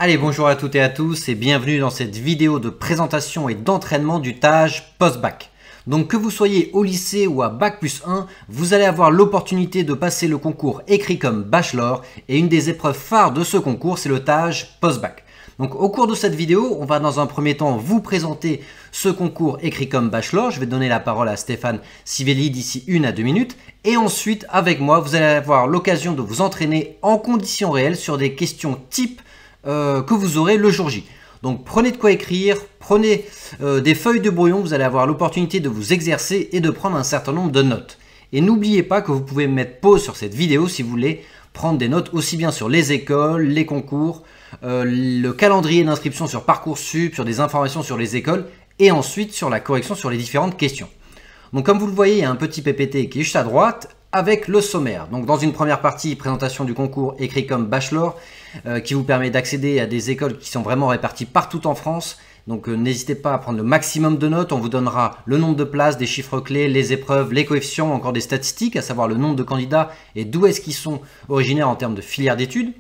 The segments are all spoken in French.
Allez, bonjour à toutes et à tous et bienvenue dans cette vidéo de présentation et d'entraînement du TAJ post-bac. Donc que vous soyez au lycée ou à Bac+1, vous allez avoir l'opportunité de passer le concours écrit comme bachelor et une des épreuves phares de ce concours, c'est le TAJ post-bac. Donc au cours de cette vidéo, on va dans un premier temps vous présenter ce concours écrit comme bachelor. Je vais donner la parole à Stéphane Sivelli d'ici 1 à 2 minutes. Et ensuite, avec moi, vous allez avoir l'occasion de vous entraîner en conditions réelles sur des questions types que vous aurez le jour J. Donc prenez de quoi écrire, prenez des feuilles de brouillon, vous allez avoir l'opportunité de vous exercer et de prendre un certain nombre de notes. Et n'oubliez pas que vous pouvez mettre pause sur cette vidéo si vous voulez prendre des notes aussi bien sur les écoles, les concours, le calendrier d'inscription sur Parcoursup, sur des informations sur les écoles et ensuite sur la correction sur les différentes questions. Donc comme vous le voyez, il y a un petit PPT qui est juste à droite avec le sommaire. Donc dans une première partie, présentation du concours écrit comme bachelor qui vous permet d'accéder à des écoles qui sont vraiment réparties partout en France. Donc n'hésitez pas à prendre le maximum de notes, on vous donnera le nombre de places, des chiffres clés, les épreuves, les coefficients, encore des statistiques, à savoir le nombre de candidats et d'où est-ce qu'ils sont originaires en termes de filière d'études.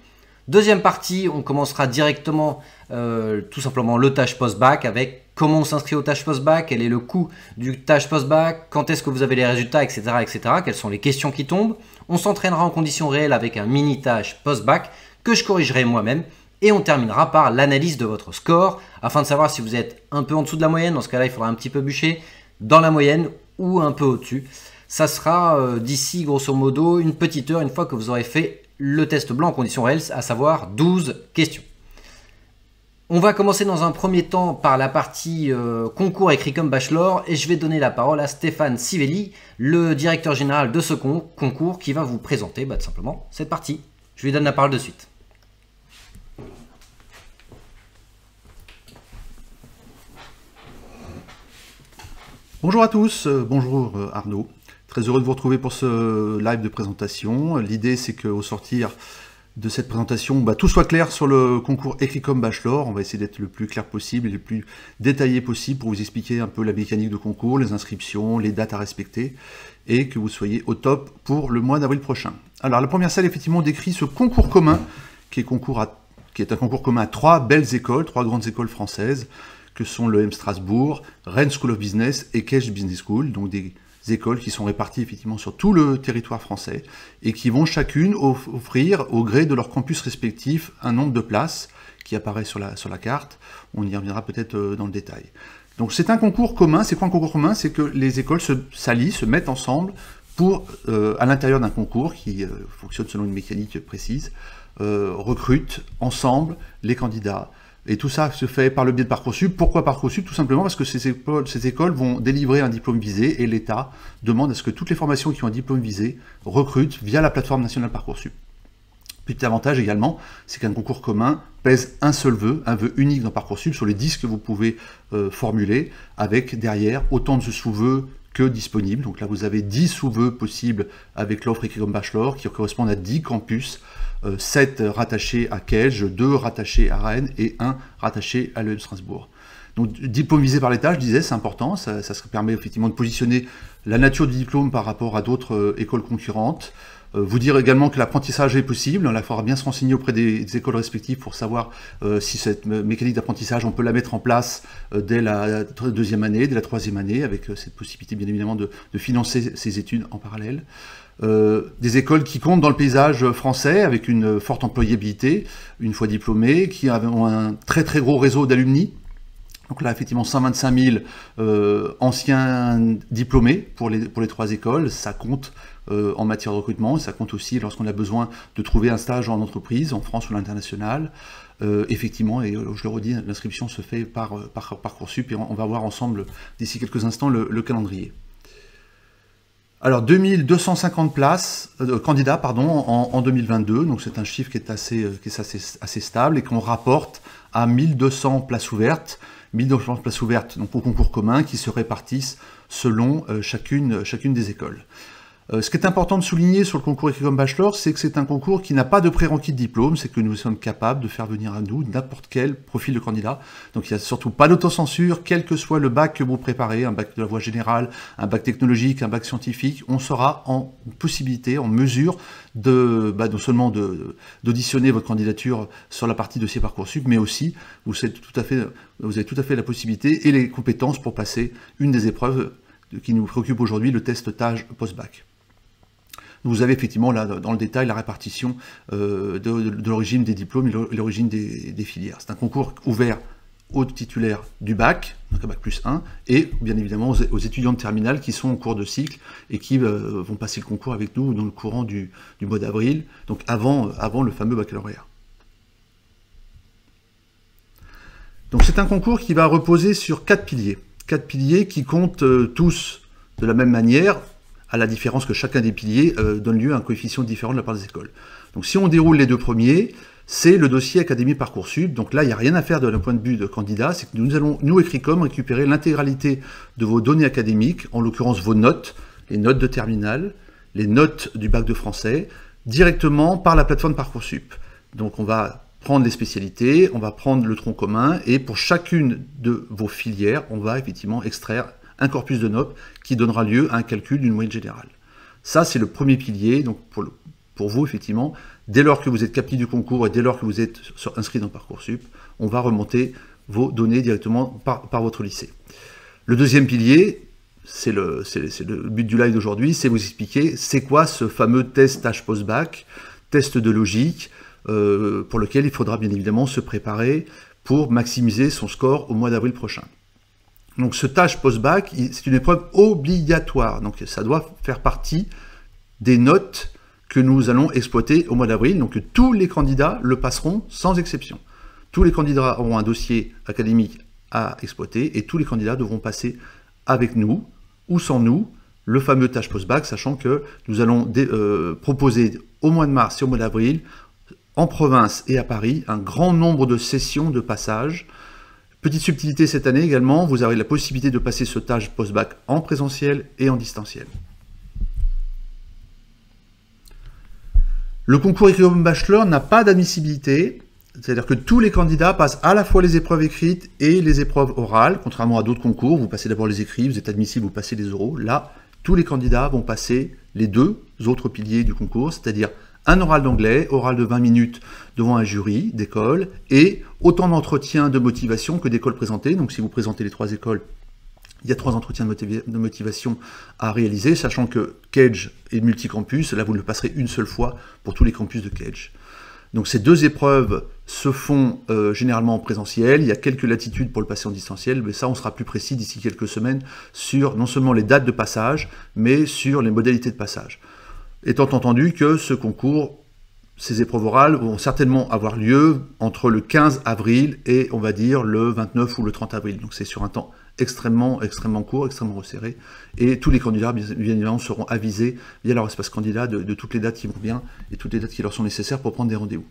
Deuxième partie, on commencera directement tout simplement le TAJ post-bac avec comment on s'inscrit au TAJ post-bac, quel est le coût du TAJ post-bac, quand est-ce que vous avez les résultats, etc., etc., quelles sont les questions qui tombent. On s'entraînera en conditions réelles avec un mini TAJ post-bac que je corrigerai moi-même. Et on terminera par l'analyse de votre score afin de savoir si vous êtes un peu en dessous de la moyenne. Dans ce cas-là, il faudra un petit peu bûcher dans la moyenne ou un peu au-dessus. Ça sera d'ici, grosso modo, une petite heure une fois que vous aurez fait le test blanc en conditions réelles, à savoir 12 questions. On va commencer dans un premier temps par la partie concours écrit comme bachelor et je vais donner la parole à Stéphane Sivelli, le directeur général de ce concours qui va vous présenter tout simplement cette partie. Je lui donne la parole de suite. Bonjour à tous, bonjour Arnaud. Très heureux de vous retrouver pour ce live de présentation. L'idée, c'est qu'au sortir de cette présentation, tout soit clair sur le concours écrit comme bachelor. On va essayer d'être le plus clair possible et le plus détaillé possible pour vous expliquer un peu la mécanique de concours, les inscriptions, les dates à respecter et que vous soyez au top pour le mois d'avril prochain. Alors, la première salle, effectivement, décrit ce concours commun qui est un concours commun à 3 belles écoles, 3 grandes écoles françaises que sont le M Strasbourg, Rennes School of Business et Cage Business School, donc des écoles qui sont réparties effectivement sur tout le territoire français et qui vont chacune offrir au gré de leur campus respectif un nombre de places qui apparaît sur la carte. On y reviendra peut-être dans le détail. Donc c'est un concours commun. C'est quoi un concours commun? C'est que les écoles s'allient, se mettent ensemble pour, à l'intérieur d'un concours qui fonctionne selon une mécanique précise, recrutent ensemble les candidats. Et tout ça se fait par le biais de Parcoursup. Pourquoi Parcoursup? Tout simplement parce que ces écoles vont délivrer un diplôme visé et l'État demande à ce que toutes les formations qui ont un diplôme visé recrutent via la plateforme nationale Parcoursup. Petit avantage également, c'est qu'un concours commun pèse un seul vœu, un vœu unique dans Parcoursup sur les 10 que vous pouvez formuler, avec derrière autant de sous-vœux que disponibles. Donc là, vous avez 10 sous-vœux possibles avec l'offre écrite comme bachelor qui correspondent à 10 campus. 7 rattachés à Cage, 2 rattachés à Rennes et 1 rattaché à l'EM Strasbourg. Donc diplôme visé par l'État, je disais, c'est important, ça permet effectivement de positionner la nature du diplôme par rapport à d'autres écoles concurrentes. Vous dire également que l'apprentissage est possible, il faudra bien se renseigner auprès des écoles respectives pour savoir si cette mécanique d'apprentissage, on peut la mettre en place dès la 2e année, dès la 3e année, avec cette possibilité bien évidemment de financer ces études en parallèle. Des écoles qui comptent dans le paysage français avec une forte employabilité, une fois diplômés, qui ont un très très gros réseau d'alumni. Donc là, effectivement, 125 000 anciens diplômés pour les 3 écoles, ça compte en matière de recrutement, et ça compte aussi lorsqu'on a besoin de trouver un stage en entreprise, en France ou à l'international. Effectivement, et je le redis, l'inscription se fait par Parcoursup, et on va voir ensemble d'ici quelques instants le calendrier. Alors 2250 candidats en 2022, donc c'est un chiffre qui est assez stable et qu'on rapporte à 1200 places ouvertes, donc au concours commun qui se répartissent selon chacune des écoles. Ce qui est important de souligner sur le concours Écrit comme Bachelor, c'est que c'est un concours qui n'a pas de prérequis de diplôme, c'est que nous sommes capables de faire venir à nous n'importe quel profil de candidat. Donc il n'y a surtout pas d'autocensure, quel que soit le bac que vous préparez, un bac de la voie générale, un bac technologique, un bac scientifique, on sera en possibilité, en mesure de non seulement d'auditionner votre candidature sur la partie dossier Parcoursup, mais aussi vous avez tout à fait la possibilité et les compétences pour passer une des épreuves qui nous préoccupe aujourd'hui, le test TAGE post-bac. Vous avez effectivement là dans le détail la répartition de l'origine des diplômes et l'origine des filières. C'est un concours ouvert aux titulaires du bac, donc un bac plus 1, et bien évidemment aux étudiants de terminale qui sont en cours de cycle et qui vont passer le concours avec nous dans le courant du mois d'avril, donc avant le fameux baccalauréat. Donc c'est un concours qui va reposer sur 4 piliers. 4 piliers qui comptent tous de la même manière, à la différence que chacun des piliers donne lieu à un coefficient différent de la part des écoles. Donc si on déroule les 2 premiers, c'est le dossier Académie Parcoursup. Donc là, il n'y a rien à faire d'un point de vue de candidat, c'est que nous allons, nous, Écricom, récupérer l'intégralité de vos données académiques, en l'occurrence vos notes, les notes de terminale, les notes du bac de français, directement par la plateforme Parcoursup. Donc on va prendre les spécialités, on va prendre le tronc commun, et pour chacune de vos filières, on va effectivement extraire un corpus de notes qui donnera lieu à un calcul d'une moyenne générale. Ça, c'est le premier pilier, donc pour vous, effectivement, dès lors que vous êtes captif du concours et dès lors que vous êtes inscrit dans Parcoursup, on va remonter vos données directement par votre lycée. Le deuxième pilier, c'est le but du live d'aujourd'hui, c'est vous expliquer c'est quoi ce fameux test TAGE post-bac, test de logique, pour lequel il faudra bien évidemment se préparer pour maximiser son score au mois d'avril prochain. Donc ce TAGE post-bac, c'est une épreuve obligatoire, donc ça doit faire partie des notes que nous allons exploiter au mois d'avril, donc tous les candidats le passeront sans exception. Tous les candidats auront un dossier académique à exploiter et tous les candidats devront passer avec nous ou sans nous le fameux TAGE post-bac, sachant que nous allons proposer au mois de mars et au mois d'avril, en province et à Paris, un grand nombre de sessions de passage. Petite subtilité cette année également, vous aurez la possibilité de passer ce TAGE post-bac en présentiel et en distanciel. Le concours Écricom Bachelor n'a pas d'admissibilité, c'est-à-dire que tous les candidats passent à la fois les épreuves écrites et les épreuves orales, contrairement à d'autres concours, vous passez d'abord les écrits, vous êtes admissible, vous passez les oraux. Là, tous les candidats vont passer les 2 autres piliers du concours, c'est-à-dire un oral d'anglais, oral de 20 minutes devant un jury d'école, et autant d'entretiens de motivation que d'écoles présentées. Donc si vous présentez les 3 écoles, il y a 3 entretiens de motivation à réaliser, sachant que Cage et Multicampus, là vous ne le passerez une seule fois pour tous les campus de Cage. Donc ces 2 épreuves se font généralement en présentiel, il y a quelques latitudes pour le passer en distanciel, mais ça on sera plus précis d'ici quelques semaines sur non seulement les dates de passage, mais sur les modalités de passage. Étant entendu que ce concours, ces épreuves orales vont certainement avoir lieu entre le 15 avril et on va dire le 29 ou le 30 avril. Donc c'est sur un temps extrêmement court, extrêmement resserré. Et tous les candidats, bien évidemment, seront avisés via leur espace candidat de toutes les dates qui vont bien et toutes les dates qui leur sont nécessaires pour prendre des rendez-vous.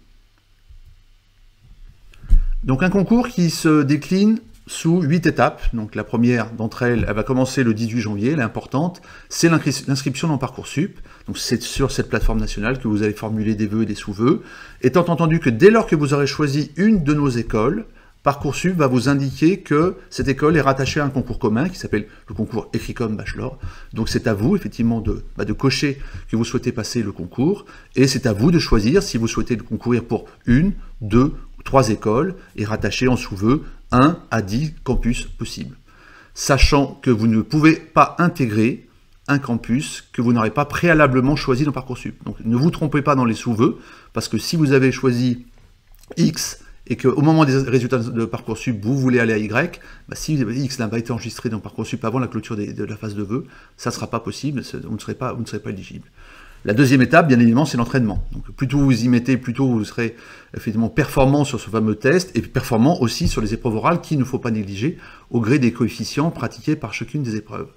Donc un concours qui se décline sous 8 étapes. Donc la première d'entre elles, elle va commencer le 18 janvier, elle est importante, c'est l'inscription dans Parcoursup. Donc c'est sur cette plateforme nationale que vous allez formuler des vœux et des sous-vœux. Étant entendu que dès lors que vous aurez choisi une de nos écoles, Parcoursup va vous indiquer que cette école est rattachée à un concours commun qui s'appelle le concours Écricom Bachelor. Donc c'est à vous effectivement de cocher que vous souhaitez passer le concours et c'est à vous de choisir si vous souhaitez concourir pour 1, 2 ou 3 écoles et rattacher en sous-vœux 1 à 10 campus possibles. Sachant que vous ne pouvez pas intégrer un campus que vous n'aurez pas préalablement choisi dans Parcoursup. Donc ne vous trompez pas dans les sous-vœux, parce que si vous avez choisi X et qu'au moment des résultats de Parcoursup, vous voulez aller à Y, bah si X n'a pas été enregistré dans Parcoursup avant la clôture de la phase de vœux, ça ne sera pas possible, vous ne serez pas éligible. La deuxième étape, bien évidemment, c'est l'entraînement. Donc plus tôt vous y mettez, plus tôt vous serez effectivement performant sur ce fameux test, et performant aussi sur les épreuves orales qu'il ne faut pas négliger, au gré des coefficients pratiqués par chacune des épreuves.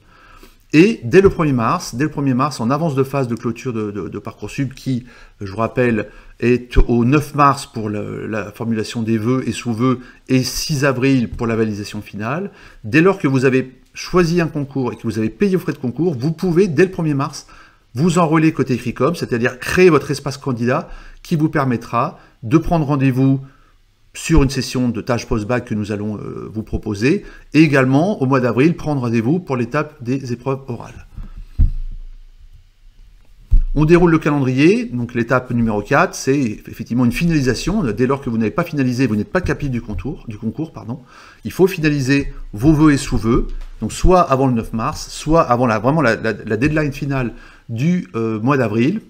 Et dès le 1er mars, en avance de phase de clôture de Parcoursup, qui, je vous rappelle, est au 9 mars pour la formulation des vœux et sous-vœux, et 6 avril pour la validation finale, dès lors que vous avez choisi un concours et que vous avez payé vos frais de concours, vous pouvez, dès le 1er mars, vous enrôler côté Ecricom, c'est-à-dire créer votre espace candidat qui vous permettra de prendre rendez-vous sur une session de tâches post-bac que nous allons vous proposer, et également au mois d'avril, prendre rendez-vous pour l'étape des épreuves orales. On déroule le calendrier, donc l'étape numéro 4, c'est effectivement une finalisation. Dès lors que vous n'avez pas finalisé, vous n'êtes pas capable du concours. Il faut finaliser vos vœux et sous-vœux, donc soit avant le 9 mars, soit avant vraiment la deadline finale du mois d'avril,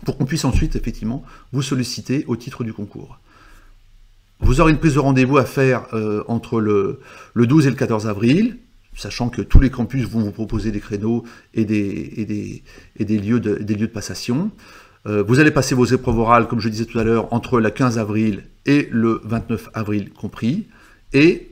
pour qu'on puisse ensuite effectivement vous solliciter au titre du concours. Vous aurez une prise de rendez-vous à faire entre le 12 et le 14 avril, sachant que tous les campus vont vous proposer des créneaux et des lieux de passation. Vous allez passer vos épreuves orales, comme je disais tout à l'heure, entre le 15 avril et le 29 avril compris. Et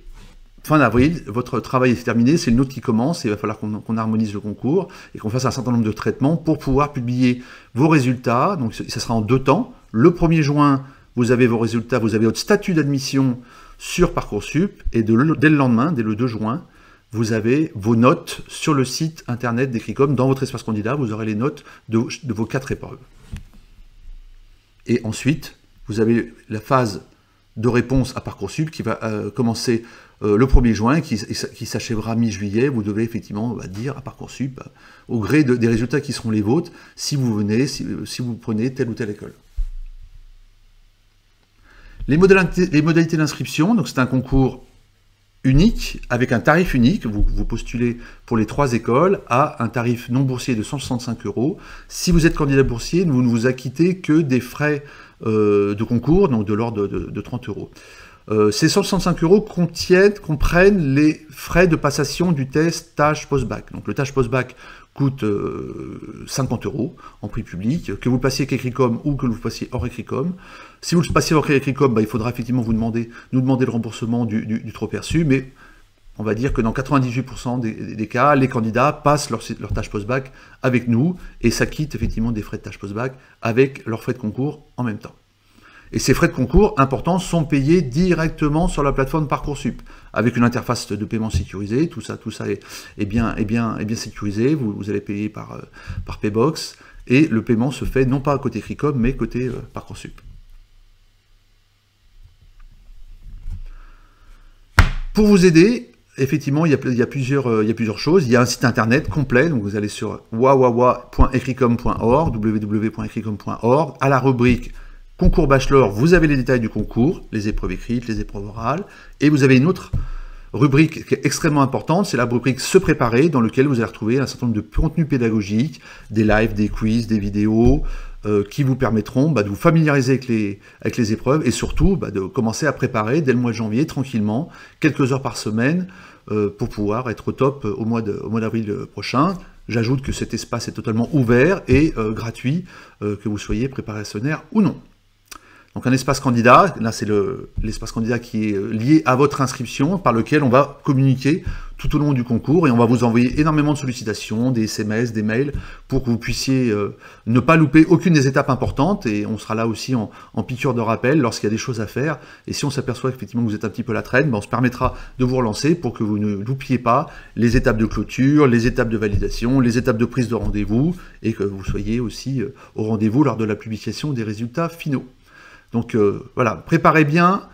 fin d'avril, votre travail est terminé, c'est une note qui commence, et il va falloir qu'on harmonise le concours et qu'on fasse un certain nombre de traitements pour pouvoir publier vos résultats. Donc ça sera en 2 temps. Le 1er juin, vous avez vos résultats, vous avez votre statut d'admission sur Parcoursup, et dès le lendemain, dès le 2 juin, vous avez vos notes sur le site internet d'Ecricom. Dans votre espace candidat, vous aurez les notes de vos 4 épreuves. Et ensuite, vous avez la phase de réponse à Parcoursup qui va commencer le 1er juin, qui s'achèvera mi-juillet. Vous devez effectivement dire à Parcoursup, au gré des résultats qui seront les vôtres, si vous vous prenez telle ou telle école. Les modalités d'inscription, donc c'est un concours unique, avec un tarif unique. Vous postulez pour les 3 écoles à un tarif non boursier de 165 €. Si vous êtes candidat boursier, vous ne vous acquittez que des frais de concours, donc de l'ordre de 30 €. Ces 165 € comprennent les frais de passation du test tâche post-bac. Donc le tâche post-bac coûte 50 € en prix public, que vous passiez avec Ecricom ou que vous passiez hors Ecricom. Si vous le passiez hors Ecricom, il faudra effectivement nous demander le remboursement du trop perçu, mais on va dire que dans 98% des cas, les candidats passent leur tâche post-bac avec nous et s'acquittent effectivement des frais de tâche post-bac avec leurs frais de concours en même temps. Et ces frais de concours importants sont payés directement sur la plateforme Parcoursup, avec une interface de paiement sécurisée. Tout ça est bien sécurisé. Vous allez payer par Paybox, et le paiement se fait non pas côté Ecricom, mais côté Parcoursup. Pour vous aider, effectivement, il y a plusieurs choses. Il y a un site internet complet, donc vous allez sur wawawa.ecricom.org, www.ecricom.org, à la rubrique Concours Bachelor, vous avez les détails du concours, les épreuves écrites, les épreuves orales, et vous avez une autre rubrique qui est extrêmement importante, c'est la rubrique Se préparer, dans laquelle vous allez retrouver un certain nombre de contenus pédagogiques, des lives, des quiz, des vidéos, qui vous permettront de vous familiariser avec les épreuves, et surtout de commencer à préparer dès le mois de janvier, tranquillement, quelques heures par semaine, pour pouvoir être au top au mois d'avril prochain. J'ajoute que cet espace est totalement ouvert et gratuit, que vous soyez préparationnaire ou non. Donc un espace candidat, là c'est l'espace candidat qui est lié à votre inscription, par lequel on va communiquer tout au long du concours, et on va vous envoyer énormément de sollicitations, des SMS, des mails, pour que vous puissiez ne pas louper aucune des étapes importantes, et on sera là aussi en piqûre de rappel lorsqu'il y a des choses à faire, et si on s'aperçoit effectivement que vous êtes un petit peu à la traîne, on se permettra de vous relancer pour que vous ne loupiez pas les étapes de clôture, les étapes de validation, les étapes de prise de rendez-vous, et que vous soyez aussi au rendez-vous lors de la publication des résultats finaux. Donc voilà, préparez bien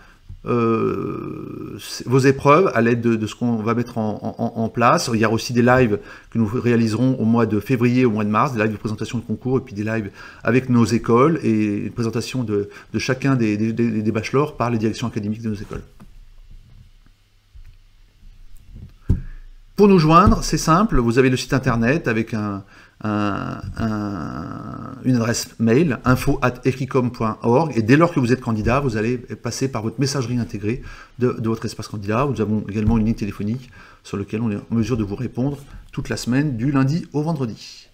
vos épreuves à l'aide de ce qu'on va mettre en place. Il y a aussi des lives que nous réaliserons au mois de février, au mois de mars, des lives de présentation de concours, et puis des lives avec nos écoles, et une présentation de chacun des bachelors par les directions académiques de nos écoles. Pour nous joindre, c'est simple, vous avez le site internet avec une adresse mail, info@ecricom.org, et dès lors que vous êtes candidat, vous allez passer par votre messagerie intégrée de votre espace candidat. Nous avons également une ligne téléphonique sur laquelle on est en mesure de vous répondre toute la semaine, du lundi au vendredi.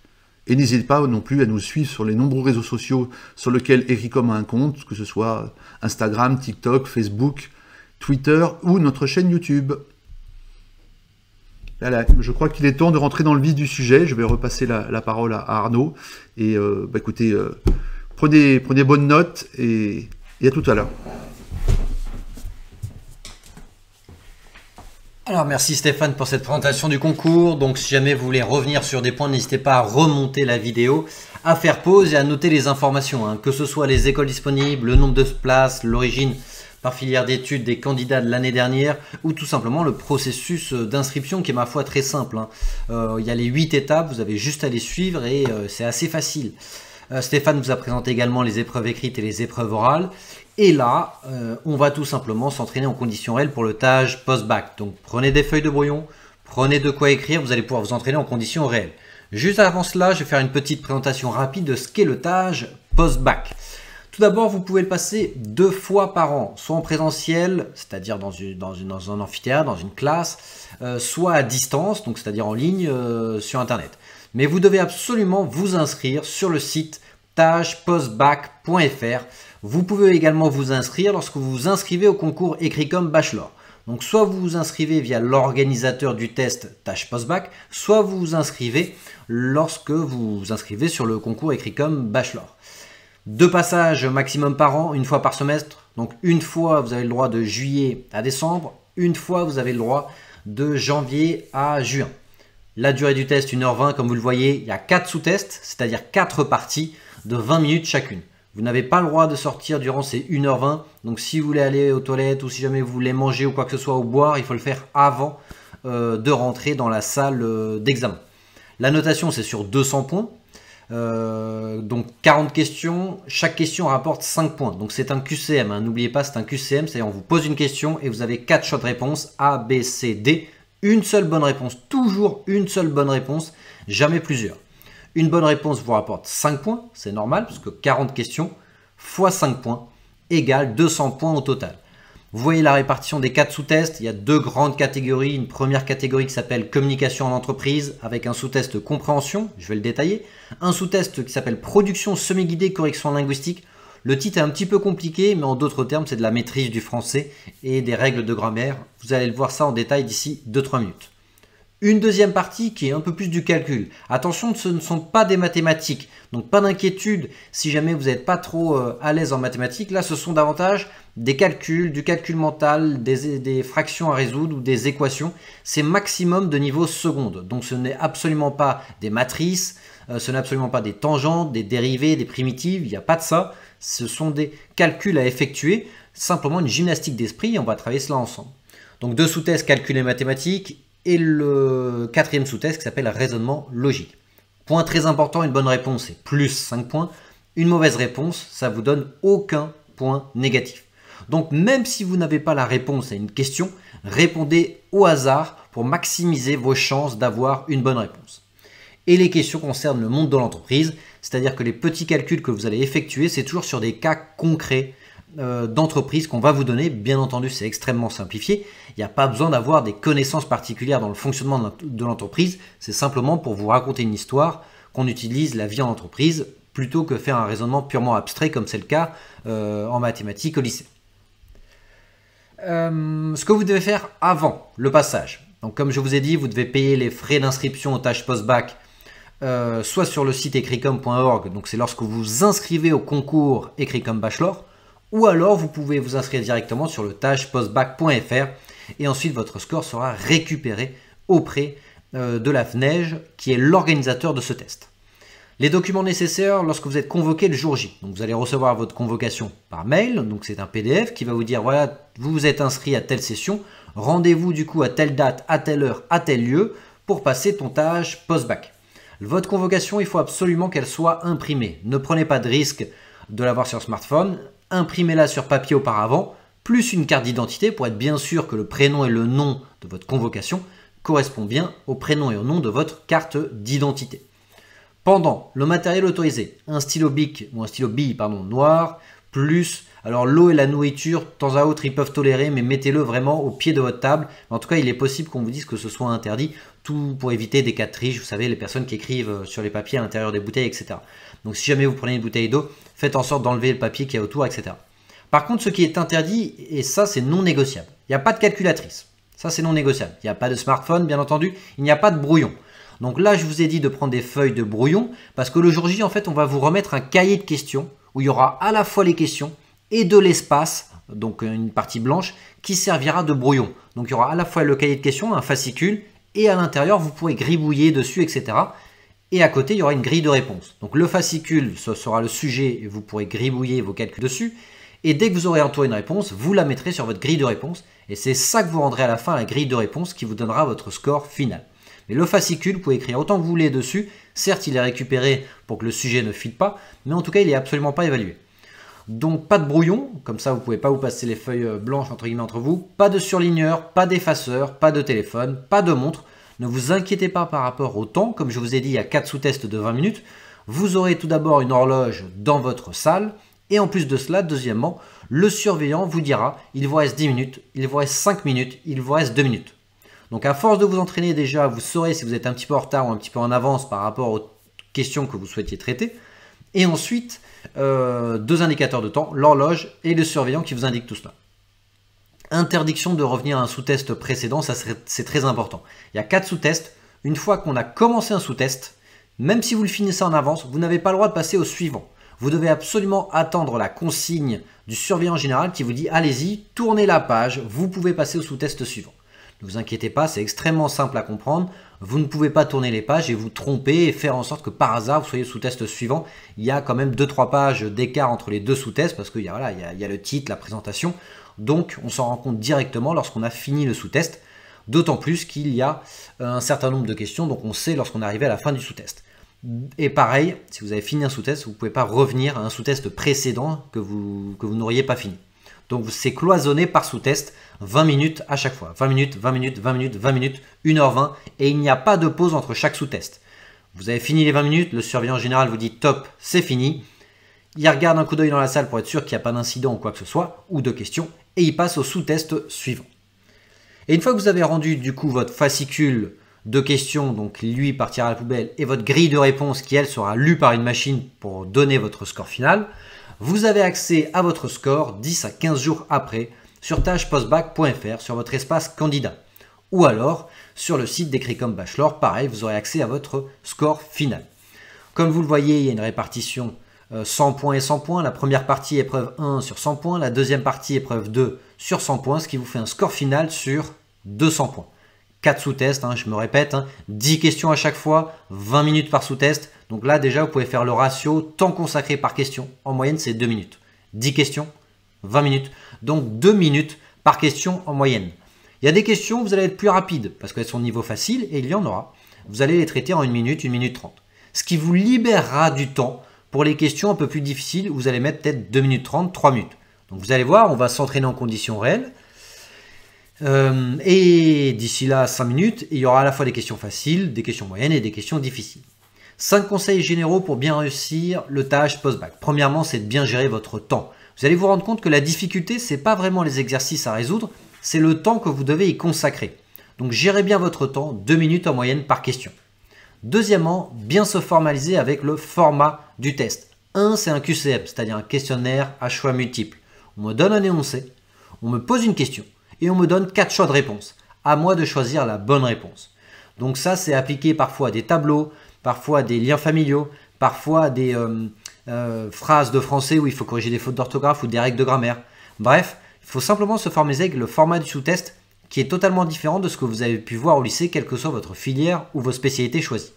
Et n'hésitez pas non plus à nous suivre sur les nombreux réseaux sociaux sur lesquels Ecricom a un compte, que ce soit Instagram, TikTok, Facebook, Twitter ou notre chaîne YouTube. Voilà, je crois qu'il est temps de rentrer dans le vif du sujet. Je vais repasser la parole à Arnaud. Et écoutez, prenez bonne note, et à tout à l'heure. Alors merci Stéphane pour cette présentation du concours. Donc si jamais vous voulez revenir sur des points, n'hésitez pas à remonter la vidéo, à faire pause et à noter les informations, hein, que ce soit les écoles disponibles, le nombre de places, l'origine par filière d'études des candidats de l'année dernière ou tout simplement le processus d'inscription qui est ma foi très simple. Hein. Il y a les 8 étapes, vous avez juste à les suivre et c'est assez facile. Stéphane vous a présenté également les épreuves écrites et les épreuves orales. Et là, on va tout simplement s'entraîner en conditions réelles pour le TAJ post-bac. Donc prenez des feuilles de brouillon, prenez de quoi écrire, vous allez pouvoir vous entraîner en conditions réelles. Juste avant cela, je vais faire une petite présentation rapide de ce qu'est le TAJ post-bac. Tout d'abord, vous pouvez le passer 2 fois par an, soit en présentiel, c'est-à-dire dans un amphithéâtre, dans une classe, soit à distance, donc c'est-à-dire en ligne sur Internet. Mais vous devez absolument vous inscrire sur le site tajpostbac.fr. Vous pouvez également vous inscrire lorsque vous vous inscrivez au concours Écrit-Com Bachelor. Donc soit vous vous inscrivez via l'organisateur du test TAJ Postbac, soit vous vous inscrivez lorsque vous vous inscrivez sur le concours Écrit-Com Bachelor. 2 passages maximum par an, 1 fois par semestre. Donc 1 fois vous avez le droit de juillet à décembre, 1 fois vous avez le droit de janvier à juin. La durée du test 1h20, comme vous le voyez, il y a 4 sous-tests, c'est-à-dire 4 parties de 20 minutes chacune. Vous n'avez pas le droit de sortir durant ces 1h20. Donc si vous voulez aller aux toilettes ou si jamais vous voulez manger ou quoi que ce soit ou boire, il faut le faire avant de rentrer dans la salle d'examen. La notation, c'est sur 200 points. Donc 40 questions. Chaque question rapporte 5 points. Donc c'est un QCM. Hein. N'oubliez pas, c'est un QCM. C'est-à-dire on vous pose une question et vous avez 4 choix de réponse A, B, C, D. Une seule bonne réponse. Toujours une seule bonne réponse. Jamais plusieurs. Une bonne réponse vous rapporte 5 points, c'est normal, parce que 40 questions fois 5 points égale 200 points au total. Vous voyez la répartition des 4 sous-tests, il y a 2 grandes catégories. Une première catégorie qui s'appelle communication en entreprise, avec un sous-test compréhension, je vais le détailler. Un sous-test qui s'appelle production semi-guidée, correction linguistique. Le titre est un petit peu compliqué, mais en d'autres termes, c'est de la maîtrise du français et des règles de grammaire. Vous allez le voir ça en détail d'ici 2-3 minutes. Une deuxième partie qui est un peu plus du calcul. Attention, ce ne sont pas des mathématiques, donc pas d'inquiétude si jamais vous n'êtes pas trop à l'aise en mathématiques. Là, ce sont davantage des calculs, du calcul mental, des fractions à résoudre ou des équations. C'est maximum de niveau seconde, donc ce n'est absolument pas des matrices, ce n'est absolument pas des tangentes, des dérivées, des primitives, il n'y a pas de ça. Ce sont des calculs à effectuer, simplement une gymnastique d'esprit et on va travailler cela ensemble. Donc 2 sous-tests, calcul et mathématiques. Et le 4e sous-test qui s'appelle raisonnement logique. Point très important, une bonne réponse c'est plus 5 points. Une mauvaise réponse, ça vous donne aucun point négatif. Donc même si vous n'avez pas la réponse à une question, répondez au hasard pour maximiser vos chances d'avoir une bonne réponse. Et les questions concernent le monde de l'entreprise, c'est-à-dire que les petits calculs que vous allez effectuer, c'est toujours sur des cas concrets d'entreprise qu'on va vous donner. Bien entendu, c'est extrêmement simplifié. Il n'y a pas besoin d'avoir des connaissances particulières dans le fonctionnement de l'entreprise. C'est simplement pour vous raconter une histoire qu'on utilise la vie en entreprise plutôt que faire un raisonnement purement abstrait comme c'est le cas en mathématiques au lycée. Ce que vous devez faire avant le passage. Donc, comme je vous ai dit, vous devez payer les frais d'inscription au TAJ Postbac soit sur le site écritcom.org. Donc, c'est lorsque vous vous inscrivez au concours Écrit-Com Bachelor. Ou alors, vous pouvez vous inscrire directement sur le tajpostbac.fr et ensuite votre score sera récupéré auprès de la FNEJ qui est l'organisateur de ce test. Les documents nécessaires lorsque vous êtes convoqué le jour J. Donc vous allez recevoir votre convocation par mail, donc c'est un PDF qui va vous dire voilà, vous vous êtes inscrit à telle session, rendez-vous du coup à telle date, à telle heure, à tel lieu pour passer ton TAJ Postbac. Votre convocation, il faut absolument qu'elle soit imprimée. Ne prenez pas de risque de l'avoir sur smartphone. Imprimez-la sur papier auparavant, plus une carte d'identité pour être bien sûr que le prénom et le nom de votre convocation correspondent bien au prénom et au nom de votre carte d'identité. Pendant, le matériel autorisé, un stylo bic ou un stylo bille noir, plus, alors l'eau et la nourriture, de temps à autre ils peuvent tolérer, mais mettez-le vraiment au pied de votre table. En tout cas, il est possible qu'on vous dise que ce soit interdit, tout pour éviter des cas de triche, vous savez, les personnes qui écrivent sur les papiers à l'intérieur des bouteilles, etc. Donc si jamais vous prenez une bouteille d'eau, faites en sorte d'enlever le papier qui est autour, etc. Par contre, ce qui est interdit, et ça c'est non négociable, il n'y a pas de calculatrice. Ça c'est non négociable. Il n'y a pas de smartphone, bien entendu, il n'y a pas de brouillon. Donc là, je vous ai dit de prendre des feuilles de brouillon, parce que le jour J, en fait, on va vous remettre un cahier de questions, où il y aura à la fois les questions et de l'espace donc une partie blanche, qui servira de brouillon. Donc il y aura à la fois le cahier de questions, un fascicule, et à l'intérieur, vous pourrez gribouiller dessus, etc. Et à côté, il y aura une grille de réponse. Donc le fascicule, ce sera le sujet, et vous pourrez gribouiller vos calculs dessus. Et dès que vous aurez entouré une réponse, vous la mettrez sur votre grille de réponse. Et c'est ça que vous rendrez à la fin à la grille de réponse qui vous donnera votre score final. Mais le fascicule, vous pouvez écrire autant que vous voulez dessus. Certes, il est récupéré pour que le sujet ne fuite pas, mais en tout cas, il n'est absolument pas évalué. Donc pas de brouillon, comme ça vous ne pouvez pas vous passer les feuilles blanches entre guillemets entre vous. Pas de surligneur, pas d'effaceur, pas de téléphone, pas de montre. Ne vous inquiétez pas par rapport au temps. Comme je vous ai dit, il y a 4 sous-tests de 20 minutes. Vous aurez tout d'abord une horloge dans votre salle. Et en plus de cela, deuxièmement, le surveillant vous dira il vous reste 10 minutes, il vous reste 5 minutes, il vous reste 2 minutes. Donc à force de vous entraîner déjà, vous saurez si vous êtes un petit peu en retard ou un petit peu en avance par rapport aux questions que vous souhaitiez traiter. Et ensuite, 2 indicateurs de temps, l'horloge et le surveillant qui vous indiquent tout cela. Interdiction de revenir à un sous-test précédent, ça c'est très important. Il y a 4 sous-tests. Une fois qu'on a commencé un sous-test, même si vous le finissez en avance, vous n'avez pas le droit de passer au suivant. Vous devez absolument attendre la consigne du surveillant général qui vous dit « Allez-y, tournez la page, vous pouvez passer au sous-test suivant ». Ne vous inquiétez pas, c'est extrêmement simple à comprendre. Vous ne pouvez pas tourner les pages et vous tromper et faire en sorte que par hasard vous soyez sous-test suivant. Il y a quand même 2-3 pages d'écart entre les deux sous-tests parce qu'il y a le titre, la présentation. Donc on s'en rend compte directement lorsqu'on a fini le sous-test. D'autant plus qu'il y a un certain nombre de questions, donc on sait lorsqu'on est arrivé à la fin du sous-test. Et pareil, si vous avez fini un sous-test, vous ne pouvez pas revenir à un sous-test précédent que vous n'auriez pas fini. Donc c'est cloisonné par sous-test, 20 minutes à chaque fois. 20 minutes, 20 minutes, 20 minutes, 20 minutes, 1h20. Et il n'y a pas de pause entre chaque sous-test. Vous avez fini les 20 minutes, le surveillant général vous dit top, c'est fini. Il regarde un coup d'œil dans la salle pour être sûr qu'il n'y a pas d'incident ou quoi que ce soit, ou de questions, et il passe au sous-test suivant. Et une fois que vous avez rendu du coup votre fascicule de questions, donc lui partira à la poubelle, et votre grille de réponse qui elle sera lue par une machine pour donner votre score final, vous avez accès à votre score 10 à 15 jours après sur tagepostbac.fr sur votre espace candidat. Ou alors sur le site d'Écrit comme Bachelor, pareil, vous aurez accès à votre score final. Comme vous le voyez, il y a une répartition 100 points et 100 points. La première partie épreuve 1 sur 100 points, la deuxième partie épreuve 2 sur 100 points, ce qui vous fait un score final sur 200 points. 4 sous-tests, je me répète, 10 questions à chaque fois, 20 minutes par sous-test. Donc là déjà vous pouvez faire le ratio temps consacré par question. En moyenne c'est 2 minutes. 10 questions, 20 minutes. Donc 2 minutes par question en moyenne. Il y a des questions où vous allez être plus rapide parce qu'elles sont niveau facile et il y en aura. Vous allez les traiter en 1 minute 30. Ce qui vous libérera du temps pour les questions un peu plus difficiles où vous allez mettre peut-être 2 minutes 30, 3 minutes. Donc vous allez voir, on va s'entraîner en conditions réelles. Et d'ici là 5 minutes, il y aura à la fois des questions faciles, des questions moyennes et des questions difficiles. 5 conseils généraux pour bien réussir le TAGE post-bac. Premièrement, c'est de bien gérer votre temps. Vous allez vous rendre compte que la difficulté, ce n'est pas vraiment les exercices à résoudre, c'est le temps que vous devez y consacrer. Donc gérez bien votre temps, 2 minutes en moyenne par question. Deuxièmement, bien se formaliser avec le format du test. 1, c'est un QCM, c'est-à-dire un questionnaire à choix multiples. On me donne un énoncé, on me pose une question et on me donne 4 choix de réponse. À moi de choisir la bonne réponse. Donc ça, c'est appliqué parfois à des tableaux, parfois à des liens familiaux, parfois à des phrases de français où il faut corriger des fautes d'orthographe ou des règles de grammaire. Bref, il faut simplement se formaliser avec le format du sous-test qui est totalement différent de ce que vous avez pu voir au lycée, quelle que soit votre filière ou vos spécialités choisies.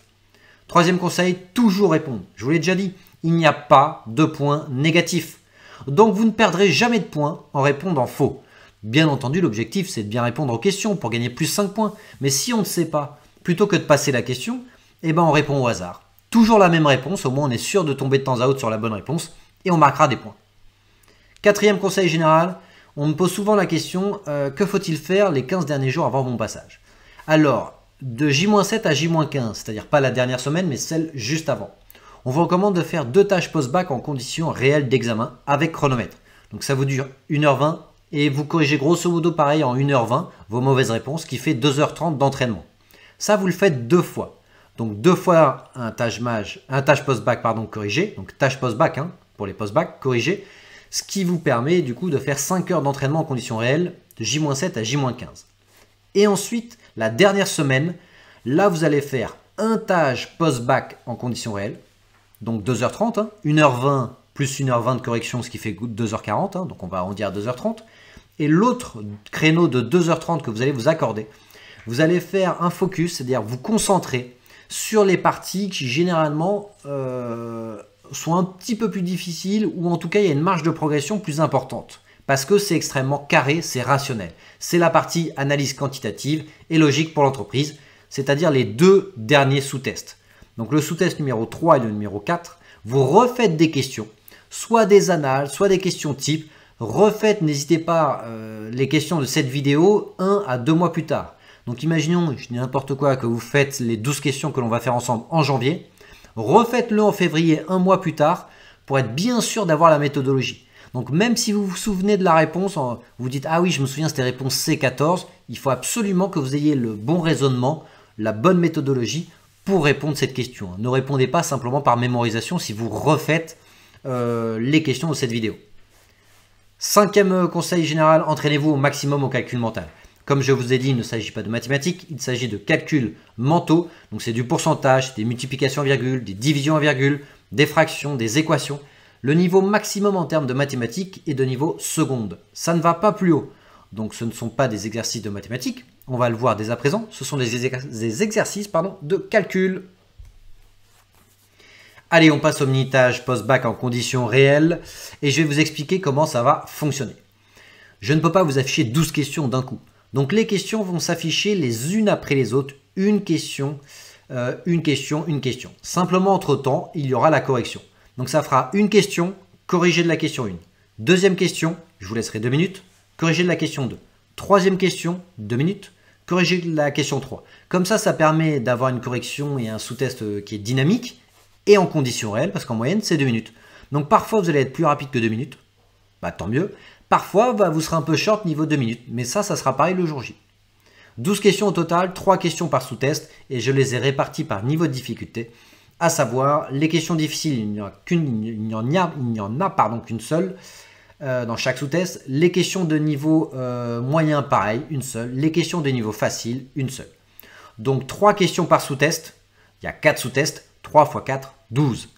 Troisième conseil, toujours répondre. Je vous l'ai déjà dit, il n'y a pas de points négatifs. Donc vous ne perdrez jamais de points en répondant faux. Bien entendu, l'objectif c'est de bien répondre aux questions pour gagner plus 5 points. Mais si on ne sait pas, plutôt que de passer la question, on répond au hasard. Toujours la même réponse, au moins on est sûr de tomber de temps à autre sur la bonne réponse et on marquera des points. Quatrième conseil général, on me pose souvent la question que faut-il faire les 15 derniers jours avant mon passage? Alors, de J-7 à J-15, c'est-à-dire pas la dernière semaine mais celle juste avant. On vous recommande de faire 2 tâches post-bac en conditions réelles d'examen avec chronomètre. Donc ça vous dure 1h20 et vous corrigez grosso modo pareil en 1h20 vos mauvaises réponses qui fait 2h30 d'entraînement. Ça vous le faites 2 fois. Donc 2 fois un tâche post-bac corrigé, donc tâche post-bac pour les post-bac corrigé, ce qui vous permet du coup de faire 5 heures d'entraînement en conditions réelles de J-7 à J-15. Et ensuite, la dernière semaine, là vous allez faire un tâche post-bac en conditions réelles, donc 2h30, 1h20 plus 1h20 de correction, ce qui fait 2h40, hein, donc on va arrondir à 2h30. Et l'autre créneau de 2h30 que vous allez vous accorder, vous allez faire un focus, c'est-à-dire vous concentrer sur les parties qui généralement sont un petit peu plus difficiles, ou en tout cas il y a une marge de progression plus importante. Parce que c'est extrêmement carré, c'est rationnel. C'est la partie analyse quantitative et logique pour l'entreprise, c'est-à-dire les deux derniers sous-tests. Donc le sous-test numéro 3 et le numéro 4, vous refaites des questions, soit des annales, soit des questions type. Refaites, n'hésitez pas, les questions de cette vidéo 1 à 2 mois plus tard. Donc imaginons, je dis n'importe quoi, que vous faites les 12 questions que l'on va faire ensemble en janvier. Refaites-le en février, un mois plus tard, pour être bien sûr d'avoir la méthodologie. Donc même si vous vous souvenez de la réponse, vous dites « Ah oui, je me souviens, c'était réponse C14 », il faut absolument que vous ayez le bon raisonnement, la bonne méthodologie pour répondre à cette question. Ne répondez pas simplement par mémorisation si vous refaites les questions de cette vidéo. Cinquième conseil général, entraînez-vous au maximum au calcul mental. Comme je vous ai dit, il ne s'agit pas de mathématiques, il s'agit de calculs mentaux. Donc c'est du pourcentage, des multiplications à virgule, des divisions à virgule, des fractions, des équations. Le niveau maximum en termes de mathématiques est de niveau seconde. Ça ne va pas plus haut. Donc ce ne sont pas des exercices de mathématiques, on va le voir dès à présent. Ce sont des exercices de calcul. Allez, on passe au mini-tâche post-bac en conditions réelles et je vais vous expliquer comment ça va fonctionner. Je ne peux pas vous afficher 12 questions d'un coup. Donc les questions vont s'afficher les unes après les autres, une question, une question, une question. Simplement, entre-temps, il y aura la correction. Donc ça fera une question, corriger de la question 1. Deuxième question, je vous laisserai 2 minutes, corriger de la question 2. Troisième question, 2 minutes, corriger de la question 3. Comme ça permet d'avoir une correction et un sous-test qui est dynamique, et en conditions réelles, parce qu'en moyenne, c'est 2 minutes. Donc parfois, vous allez être plus rapide que 2 minutes. Bah, tant mieux. Parfois, vous serez un peu short niveau 2 minutes. Mais ça sera pareil le jour J. 12 questions au total, 3 questions par sous-test. Et je les ai réparties par niveau de difficulté. À savoir, les questions difficiles, il n'y en a qu'une seule dans chaque sous-test. Les questions de niveau moyen, pareil, une seule. Les questions de niveau facile, une seule. Donc 3 questions par sous-test. Il y a 4 sous-tests. 3 x 4, 12.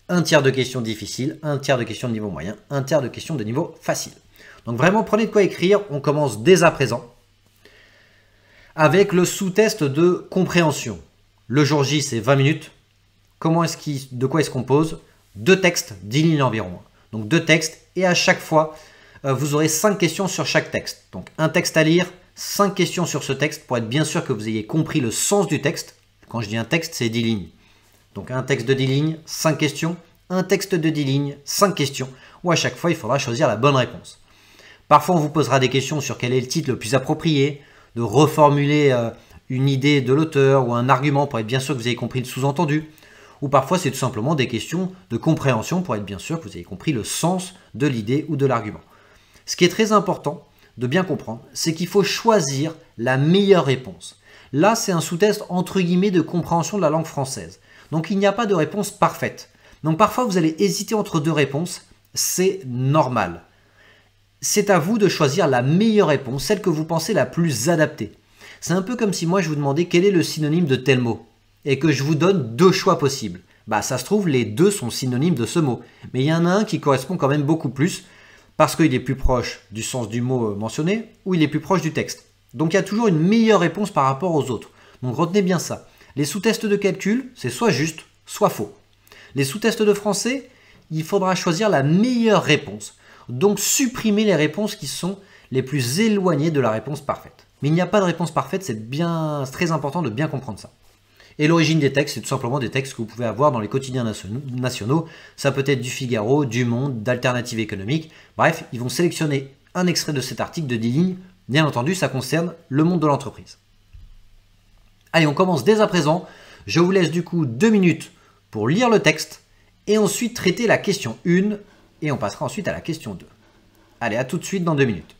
Un tiers de questions difficiles, un tiers de questions de niveau moyen, un tiers de questions de niveau facile. Donc vraiment, prenez de quoi écrire. On commence dès à présent avec le sous-test de compréhension. Le jour J, c'est 20 minutes. De quoi il se compose? 2 textes, 10 lignes environ. Donc 2 textes et à chaque fois, vous aurez 5 questions sur chaque texte. Donc un texte à lire, 5 questions sur ce texte pour être bien sûr que vous ayez compris le sens du texte. Quand je dis un texte, c'est 10 lignes. Donc un texte de 10 lignes, 5 questions, un texte de 10 lignes, 5 questions, où à chaque fois il faudra choisir la bonne réponse. Parfois on vous posera des questions sur quel est le titre le plus approprié, de reformuler une idée de l'auteur ou un argument pour être bien sûr que vous ayez compris le sous-entendu, ou parfois c'est tout simplement des questions de compréhension pour être bien sûr que vous ayez compris le sens de l'idée ou de l'argument. Ce qui est très important de bien comprendre, c'est qu'il faut choisir la meilleure réponse. Là c'est un sous-test entre guillemets de compréhension de la langue française. Donc il n'y a pas de réponse parfaite. Donc parfois vous allez hésiter entre 2 réponses, c'est normal. C'est à vous de choisir la meilleure réponse, celle que vous pensez la plus adaptée. C'est un peu comme si moi je vous demandais quel est le synonyme de tel mot, et que je vous donne 2 choix possibles. Bah ça se trouve les 2 sont synonymes de ce mot, mais il y en a un qui correspond quand même beaucoup plus, parce qu'il est plus proche du sens du mot mentionné, ou il est plus proche du texte. Donc il y a toujours une meilleure réponse par rapport aux autres. Donc retenez bien ça. Les sous-tests de calcul, c'est soit juste, soit faux. Les sous-tests de français, il faudra choisir la meilleure réponse. Donc supprimer les réponses qui sont les plus éloignées de la réponse parfaite. Mais il n'y a pas de réponse parfaite, c'est très important de bien comprendre ça. Et l'origine des textes, c'est tout simplement des textes que vous pouvez avoir dans les quotidiens nationaux. Ça peut être du Figaro, du Monde, d'Alternative économique. Bref, ils vont sélectionner un extrait de cet article de 10 lignes. Bien entendu, ça concerne le monde de l'entreprise. Allez, on commence dès à présent. Je vous laisse du coup 2 minutes pour lire le texte et ensuite traiter la question 1 et on passera ensuite à la question 2. Allez, à tout de suite dans 2 minutes.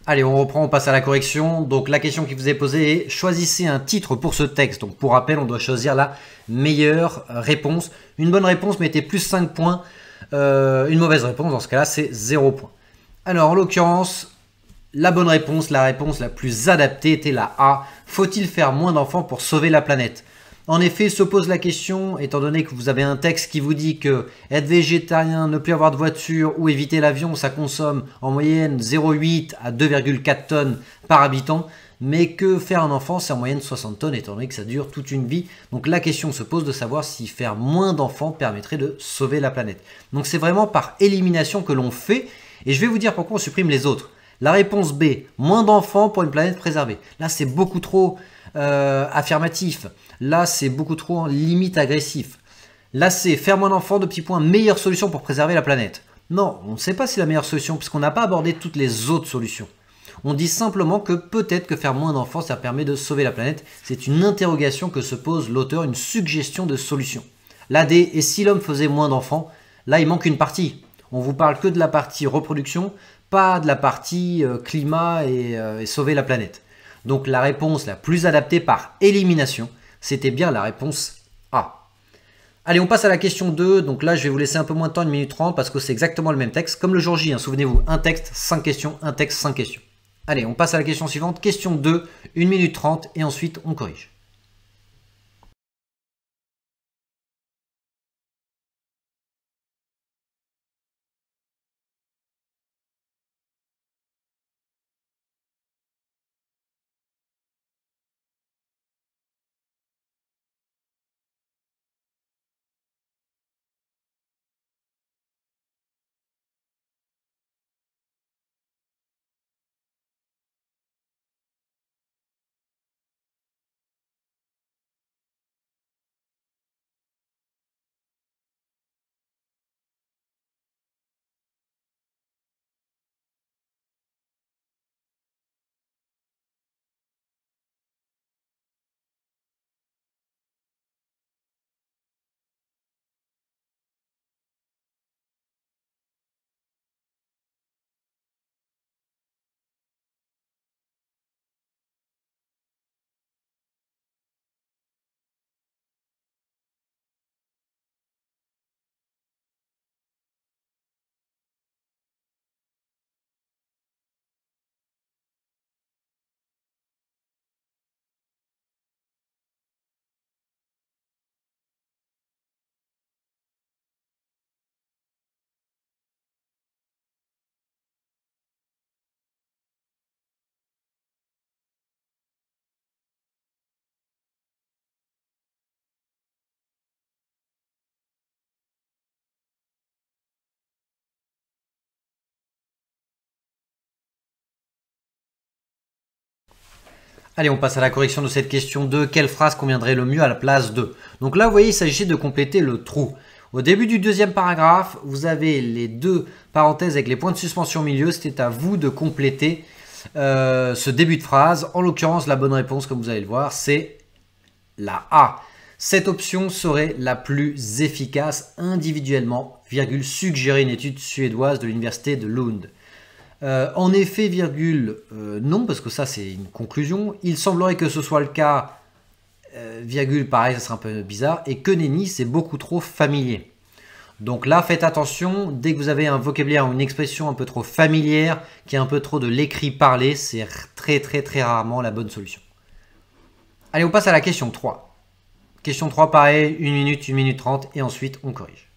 Allez, on reprend, on passe à la correction. Donc la question qui vous est posée est, choisissez un titre pour ce texte. Donc pour rappel, on doit choisir la meilleure réponse. Une bonne réponse, mettez plus 5 points. Une mauvaise réponse, dans ce cas-là, c'est 0 points. Alors en l'occurrence, la bonne réponse, la réponse la plus adaptée était la A. Faut-il faire moins d'enfants pour sauver la planète? En effet, se pose la question, étant donné que vous avez un texte qui vous dit que être végétarien, ne plus avoir de voiture ou éviter l'avion, ça consomme en moyenne 0,8 à 2,4 tonnes par habitant, mais que faire un enfant, c'est en moyenne 60 tonnes, étant donné que ça dure toute une vie. Donc la question se pose de savoir si faire moins d'enfants permettrait de sauver la planète. Donc c'est vraiment par élimination que l'on fait, et je vais vous dire pourquoi on supprime les autres. La réponse B, moins d'enfants pour une planète préservée. Là, c'est beaucoup trop affirmatif. Là, c'est beaucoup trop limite agressif. Là, c'est faire moins d'enfants, de petits points, meilleure solution pour préserver la planète. Non, on ne sait pas si c'est la meilleure solution, puisqu'on n'a pas abordé toutes les autres solutions. On dit simplement que peut-être que faire moins d'enfants, ça permet de sauver la planète. C'est une interrogation que se pose l'auteur, une suggestion de solution. La D, et si l'homme faisait moins d'enfants? Là, il manque une partie. On vous parle que de la partie reproduction, pas de la partie climat et sauver la planète. Donc la réponse la plus adaptée par élimination, c'était bien la réponse A. Allez, on passe à la question 2. Donc là, je vais vous laisser un peu moins de temps, 1 minute 30, parce que c'est exactement le même texte. Comme le jour J, hein, souvenez-vous, un texte, 5 questions, un texte, 5 questions. Allez, on passe à la question suivante. Question 2, 1 minute 30, et ensuite on corrige. Allez, on passe à la correction de cette question 2. Quelle phrase conviendrait le mieux à la place de? Donc là, vous voyez, il s'agissait de compléter le trou. Au début du deuxième paragraphe, vous avez les deux parenthèses avec les points de suspension au milieu. C'était à vous de compléter ce début de phrase. En l'occurrence, la bonne réponse, comme vous allez le voir, c'est la A. Cette option serait la plus efficace individuellement, virgule, suggérer une étude suédoise de l'université de Lund. En effet, virgule, non, parce que ça c'est une conclusion. Il semblerait que ce soit le cas, virgule, pareil, ça serait un peu bizarre. Et que nenni, c'est beaucoup trop familier. Donc là, faites attention, dès que vous avez un vocabulaire ou une expression un peu trop familière, qui a un peu trop de l'écrit parlé, c'est très rarement la bonne solution. Allez, on passe à la question 3. Question 3, pareil, 1 minute, 1 minute 30, et ensuite on corrige.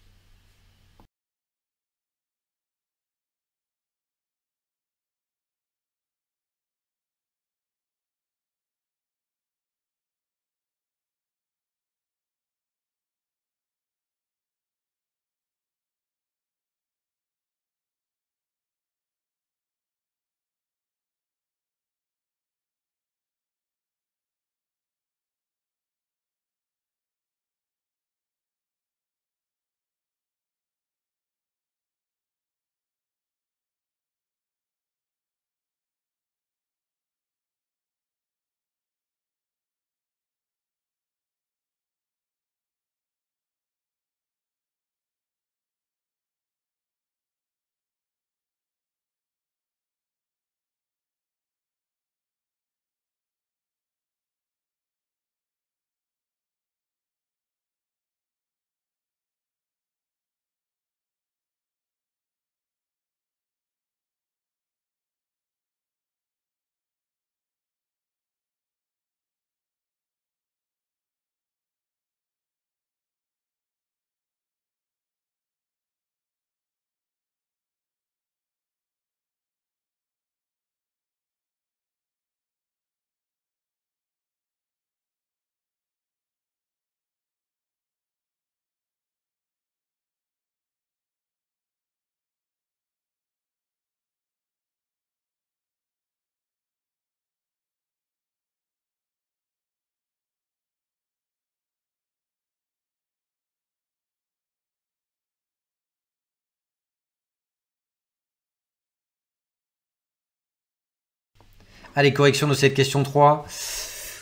Allez, correction de cette question 3.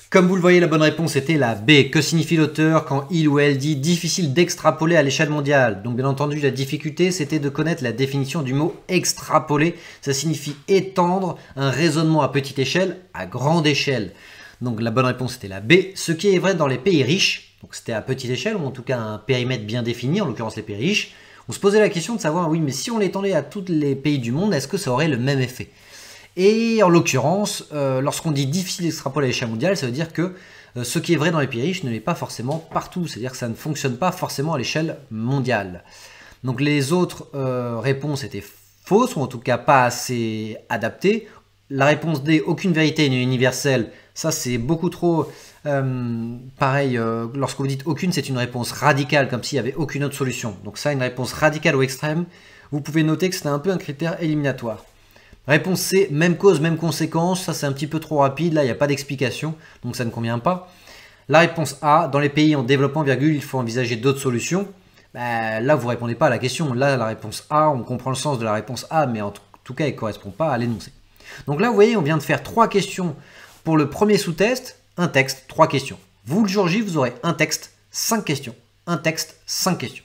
Comme vous le voyez, la bonne réponse était la B. Que signifie l'auteur quand il ou elle dit « difficile d'extrapoler à l'échelle mondiale » Donc bien entendu, la difficulté, c'était de connaître la définition du mot « extrapoler ». Ça signifie étendre un raisonnement à petite échelle à grande échelle. Donc la bonne réponse était la B. Ce qui est vrai dans les pays riches, donc c'était à petite échelle, ou en tout cas un périmètre bien défini, en l'occurrence les pays riches, on se posait la question de savoir, oui, mais si on l'étendait à tous les pays du monde, est-ce que ça aurait le même effet ? Et en l'occurrence, lorsqu'on dit difficile d'extrapoler à l'échelle mondiale, ça veut dire que ce qui est vrai dans les pays riches ne l'est pas forcément partout. C'est-à-dire que ça ne fonctionne pas forcément à l'échelle mondiale. Donc les autres réponses étaient fausses, ou en tout cas pas assez adaptées. La réponse D, aucune vérité n'est universelle, ça c'est beaucoup trop pareil. Lorsque vous dites aucune, c'est une réponse radicale, comme s'il n'y avait aucune autre solution. Donc ça, une réponse radicale ou extrême, vous pouvez noter que c'est un peu un critère éliminatoire. Réponse C, même cause, même conséquence, ça c'est un petit peu trop rapide, là il n'y a pas d'explication, donc ça ne convient pas. La réponse A, dans les pays en développement, il faut envisager d'autres solutions. Là vous ne répondez pas à la question, là la réponse A, on comprend le sens de la réponse A, mais en tout cas elle ne correspond pas à l'énoncé. Donc là vous voyez, on vient de faire 3 questions pour le premier sous-test, un texte, 3 questions. Vous le jour J, vous aurez un texte, 5 questions, un texte, 5 questions.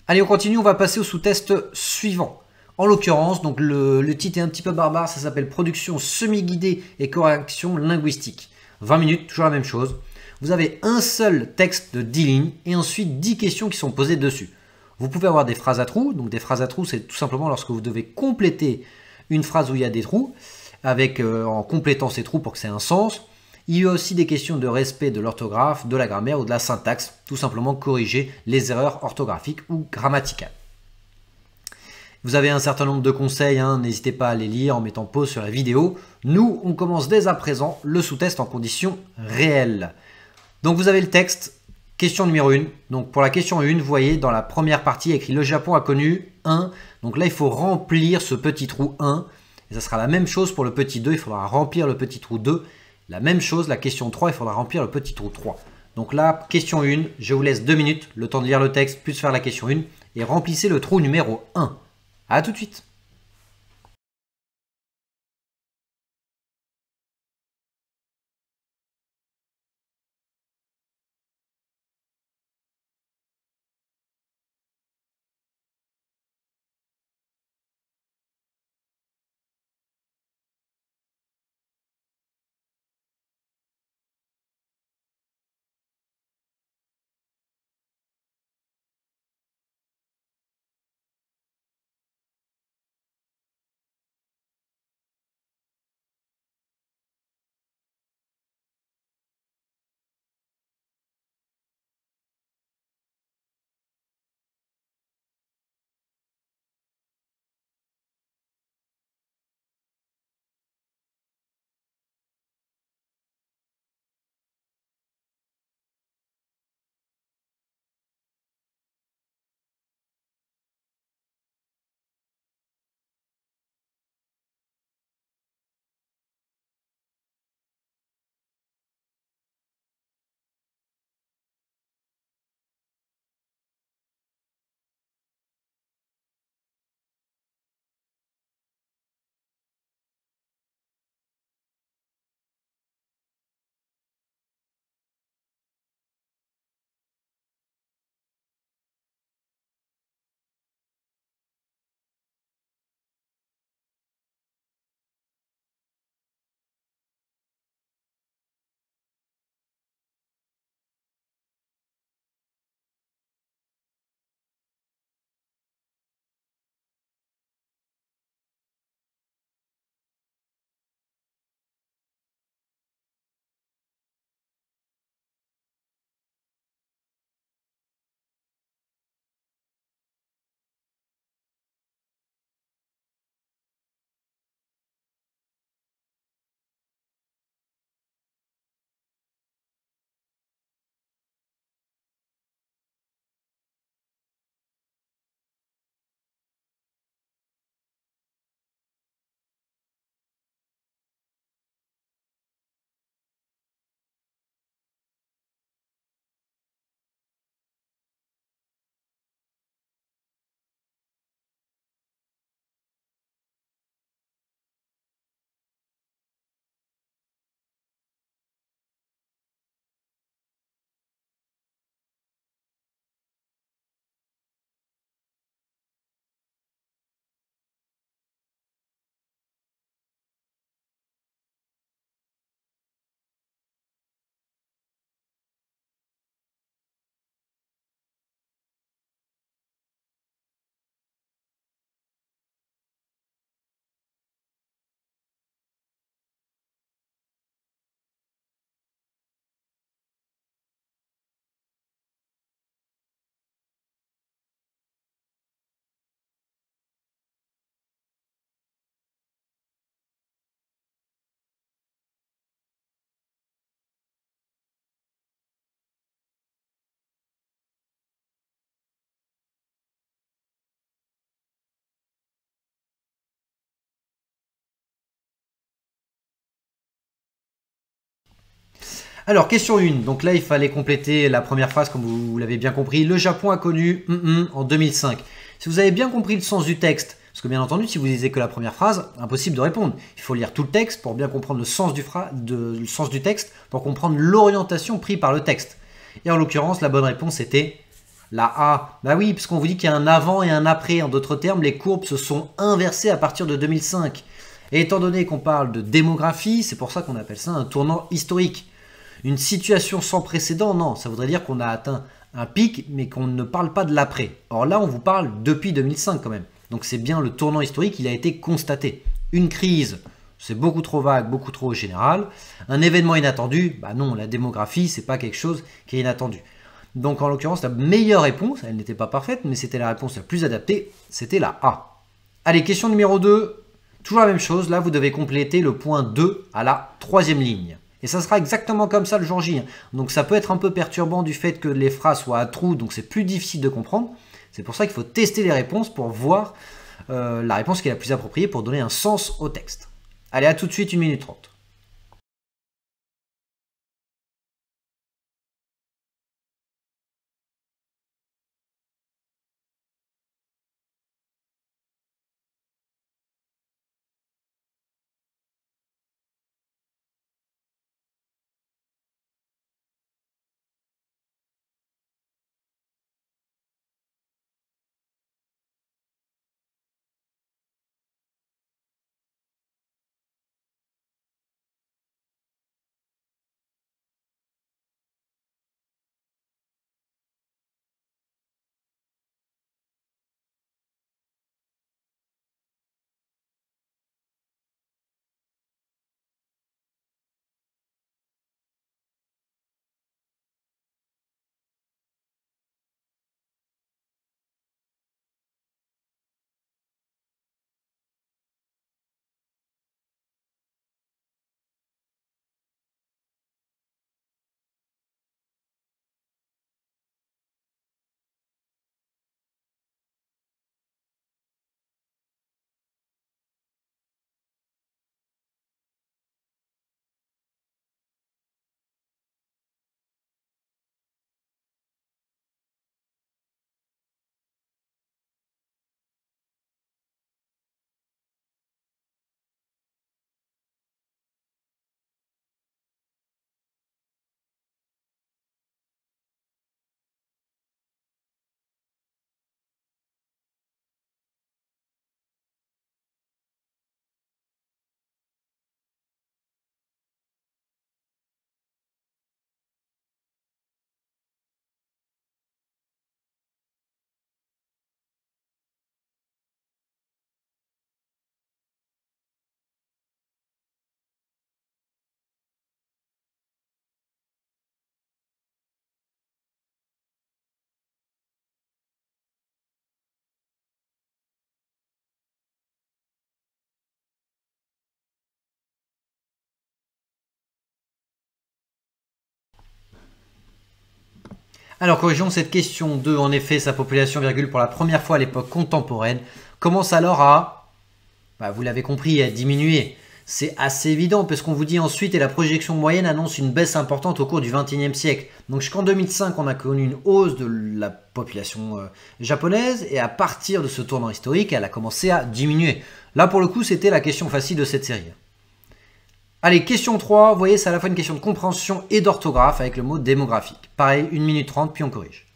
Allez on continue, on va passer au sous-test suivant. En l'occurrence, donc le titre est un petit peu barbare, ça s'appelle Production semi-guidée et correction linguistique. 20 minutes, toujours la même chose. Vous avez un seul texte de 10 lignes et ensuite 10 questions qui sont posées dessus. Vous pouvez avoir des phrases à trous, donc des phrases à trous c'est tout simplement lorsque vous devez compléter une phrase où il y a des trous, en complétant ces trous pour que ça ait un sens. Il y a aussi des questions de respect de l'orthographe, de la grammaire ou de la syntaxe, tout simplement corriger les erreurs orthographiques ou grammaticales. Vous avez un certain nombre de conseils, n'hésitez pas à les lire en mettant pause sur la vidéo. Nous, on commence dès à présent le sous-test en conditions réelles. Donc vous avez le texte, question numéro 1. Donc pour la question 1, vous voyez dans la première partie écrit « Le Japon a connu 1 ». Donc là, il faut remplir ce petit trou 1. Et ça sera la même chose pour le petit 2, il faudra remplir le petit trou 2. La même chose, la question 3, il faudra remplir le petit trou 3. Donc là, question 1, je vous laisse 2 minutes, le temps de lire le texte, plus faire la question 1. Et remplissez le trou numéro 1. A tout de suite. Alors, question 1. Donc là, il fallait compléter la première phrase, comme vous l'avez bien compris. Le Japon a connu en 2005. Si vous avez bien compris le sens du texte, parce que bien entendu, si vous lisez que la première phrase, impossible de répondre. Il faut lire tout le texte pour bien comprendre le sens du texte, pour comprendre l'orientation prise par le texte. Et en l'occurrence, la bonne réponse était la A. Bah oui, puisqu'on vous dit qu'il y a un avant et un après. En d'autres termes, les courbes se sont inversées à partir de 2005. Et étant donné qu'on parle de démographie, c'est pour ça qu'on appelle ça un tournant historique. Une situation sans précédent, non, ça voudrait dire qu'on a atteint un pic, mais qu'on ne parle pas de l'après. Or là, on vous parle depuis 2005 quand même. Donc c'est bien le tournant historique, il a été constaté. Une crise, c'est beaucoup trop vague, beaucoup trop général. Un événement inattendu, bah non, la démographie, c'est pas quelque chose qui est inattendu. Donc en l'occurrence, la meilleure réponse, elle n'était pas parfaite, mais c'était la réponse la plus adaptée, c'était la A. Allez, question numéro 2, toujours la même chose, là vous devez compléter le point 2 à la troisième ligne. Et ça sera exactement comme ça le jour J. Donc ça peut être un peu perturbant du fait que les phrases soient à trous, donc c'est plus difficile de comprendre. C'est pour ça qu'il faut tester les réponses pour voir la réponse qui est la plus appropriée pour donner un sens au texte. Allez, à tout de suite, 1 minute 30. Alors corrigeons cette question 2. En effet, sa population, virgule, pour la première fois à l'époque contemporaine, commence alors à, vous l'avez compris, à diminuer. C'est assez évident parce qu'on vous dit ensuite et la projection moyenne annonce une baisse importante au cours du XXIe siècle. Donc jusqu'en 2005, on a connu une hausse de la population japonaise et à partir de ce tournant historique, elle a commencé à diminuer. Là pour le coup, c'était la question facile de cette série. Allez, question 3, vous voyez, c'est à la fois une question de compréhension et d'orthographe avec le mot démographique. Pareil, 1 minute 30, puis on corrige.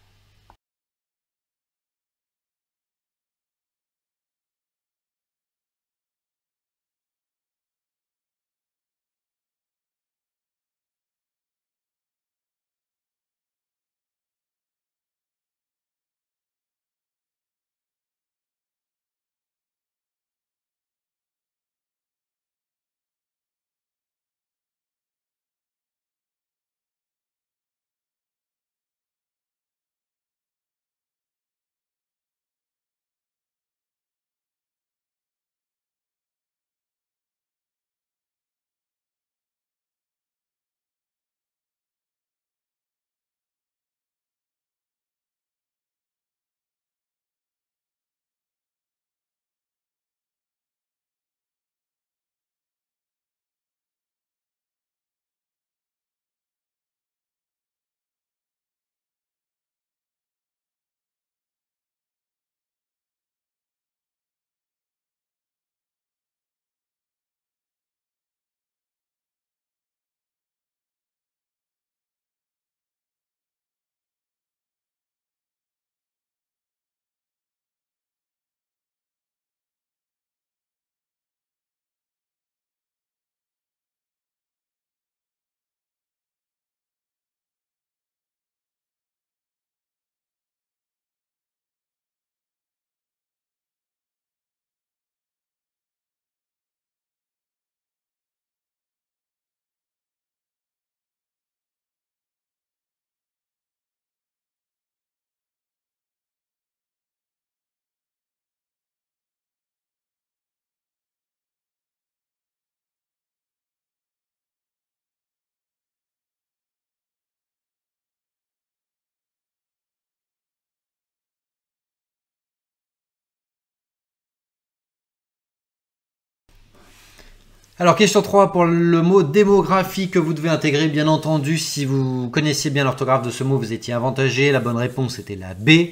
Alors, question 3 pour le mot démographie que vous devez intégrer. Bien entendu, si vous connaissiez bien l'orthographe de ce mot, vous étiez avantagé. La bonne réponse était la B.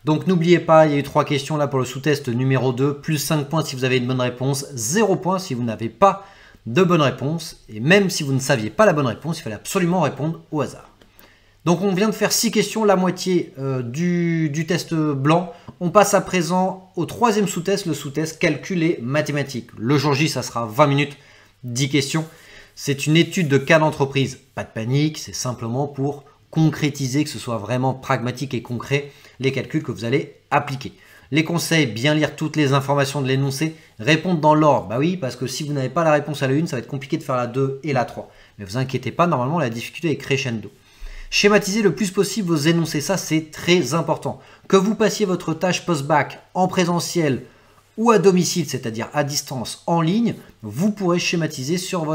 Donc, n'oubliez pas, il y a eu 3 questions là pour le sous-test numéro 2. Plus 5 points si vous avez une bonne réponse. 0 points si vous n'avez pas de bonne réponse. Et même si vous ne saviez pas la bonne réponse, il fallait absolument répondre au hasard. Donc, on vient de faire 6 questions, la moitié du test blanc. On passe à présent au troisième sous-test, le sous-test calcul et mathématiques. Le jour J, ça sera 20 minutes. 10 questions. C'est une étude de cas d'entreprise. Pas de panique, c'est simplement pour concrétiser, que ce soit vraiment pragmatique et concret, les calculs que vous allez appliquer. Les conseils, bien lire toutes les informations de l'énoncé, répondre dans l'ordre. Bah oui, parce que si vous n'avez pas la réponse à la 1, ça va être compliqué de faire la 2 et la 3. Mais vous inquiétez pas, normalement la difficulté est crescendo. Schématiser le plus possible vos énoncés, ça c'est très important. Que vous passiez votre tâche post-bac en présentiel ou à domicile, c'est-à-dire à distance, en ligne, vous pourrez schématiser sur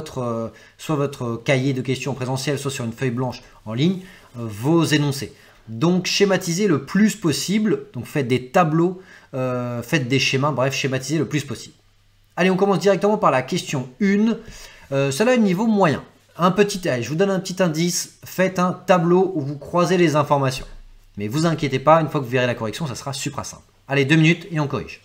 soit votre cahier de questions présentiel, soit sur une feuille blanche en ligne, vos énoncés. Donc schématisez le plus possible, donc faites des tableaux, faites des schémas, bref, schématisez le plus possible. Allez, on commence directement par la question 1. Celle-là est niveau moyen. Je vous donne un petit indice, faites un tableau où vous croisez les informations. Mais vous inquiétez pas, une fois que vous verrez la correction, ça sera super simple. Allez, 2 minutes et on corrige.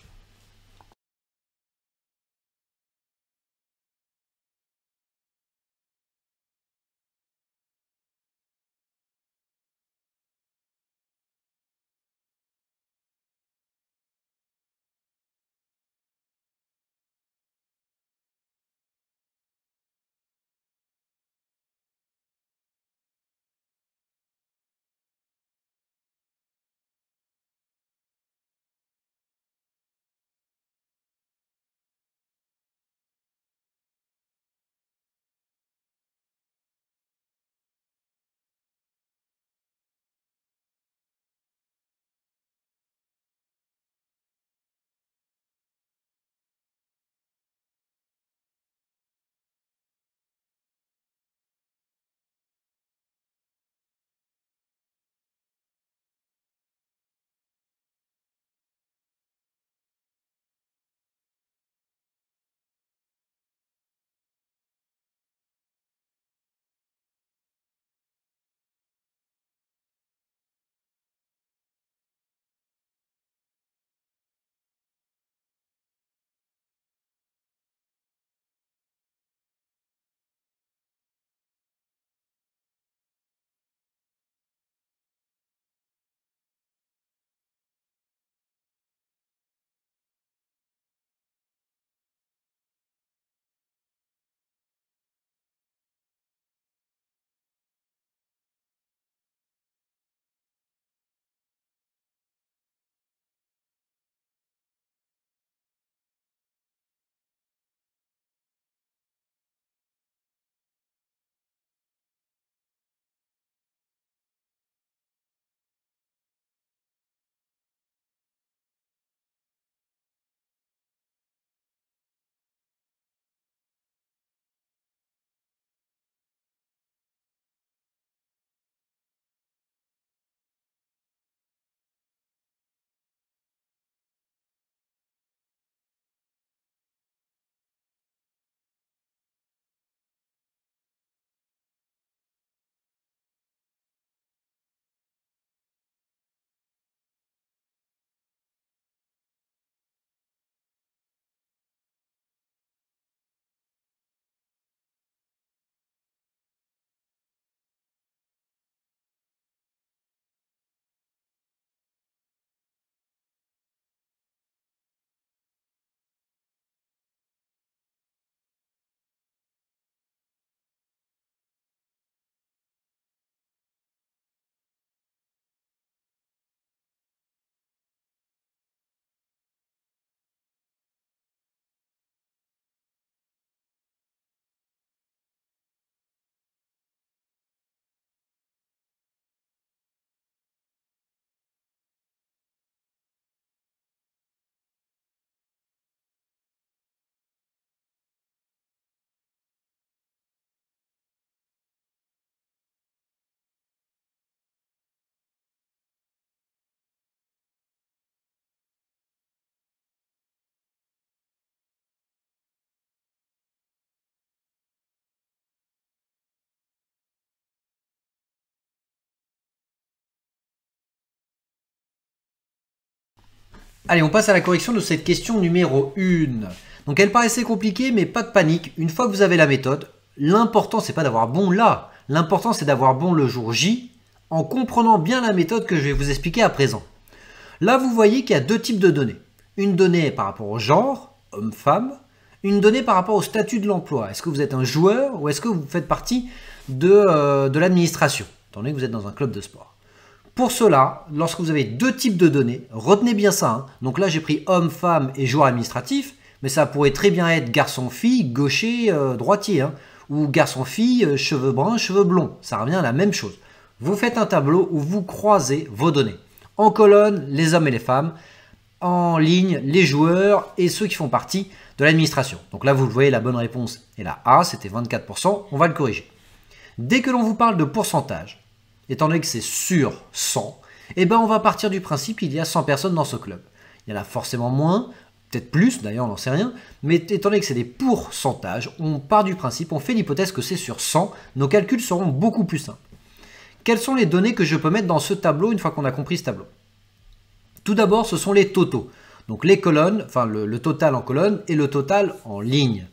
Allez, on passe à la correction de cette question numéro 1. Donc elle paraissait compliquée, mais pas de panique. Une fois que vous avez la méthode, l'important c'est pas d'avoir bon là. L'important c'est d'avoir bon le jour J, en comprenant bien la méthode que je vais vous expliquer à présent. Là, vous voyez qu'il y a deux types de données. Une donnée par rapport au genre, homme-femme, une donnée par rapport au statut de l'emploi. Est-ce que vous êtes un joueur ou est-ce que vous faites partie de l'administration, étant donné que vous êtes dans un club de sport. Pour cela, lorsque vous avez deux types de données, retenez bien ça. Hein. Donc là, j'ai pris homme, femme et joueur administratif, mais ça pourrait très bien être garçon-fille, gaucher, droitier, hein, ou garçon-fille, cheveux bruns, cheveux blonds. Ça revient à la même chose. Vous faites un tableau où vous croisez vos données. En colonne, les hommes et les femmes. En ligne, les joueurs et ceux qui font partie de l'administration. Donc là, vous le voyez, la bonne réponse est la A, c'était 24%. On va le corriger. Dès que l'on vous parle de pourcentage, étant donné que c'est sur 100, eh ben on va partir du principe qu'il y a 100 personnes dans ce club. Il y en a forcément moins, peut-être plus, d'ailleurs on n'en sait rien, mais étant donné que c'est des pourcentages, on part du principe, on fait l'hypothèse que c'est sur 100, nos calculs seront beaucoup plus simples. Quelles sont les données que je peux mettre dans ce tableau une fois qu'on a compris ce tableau? Tout d'abord, ce sont les totaux. Donc les colonnes, enfin le total en colonne et le total en ligne.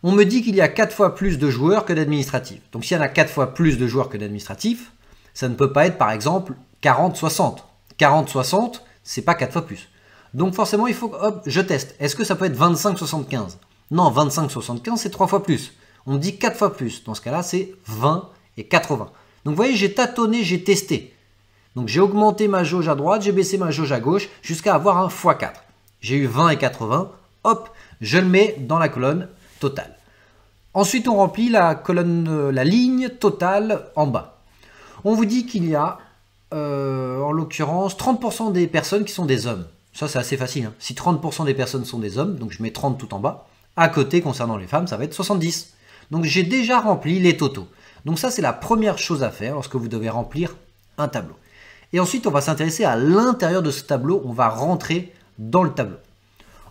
On me dit qu'il y a 4 fois plus de joueurs que d'administratifs. Donc s'il y en a 4 fois plus de joueurs que d'administratifs, ça ne peut pas être par exemple 40-60. 40-60, c'est pas 4 fois plus. Donc forcément, il faut que, hop, je teste. Est-ce que ça peut être 25-75? Non, 25-75, c'est 3 fois plus. On me dit 4 fois plus. Dans ce cas-là, c'est 20 et 80. Donc vous voyez, j'ai tâtonné, j'ai testé. Donc j'ai augmenté ma jauge à droite, j'ai baissé ma jauge à gauche jusqu'à avoir un x4. J'ai eu 20 et 80. Hop, je le mets dans la colonne totale. Ensuite, on remplit la colonne, la ligne totale en bas. On vous dit qu'il y a, en l'occurrence, 30% des personnes qui sont des hommes. Ça, c'est assez facile. Hein. Si 30% des personnes sont des hommes, donc je mets 30 tout en bas. À côté, concernant les femmes, ça va être 70. Donc j'ai déjà rempli les totaux. Donc ça, c'est la première chose à faire lorsque vous devez remplir un tableau. Et ensuite, on va s'intéresser à l'intérieur de ce tableau. On va rentrer dans le tableau.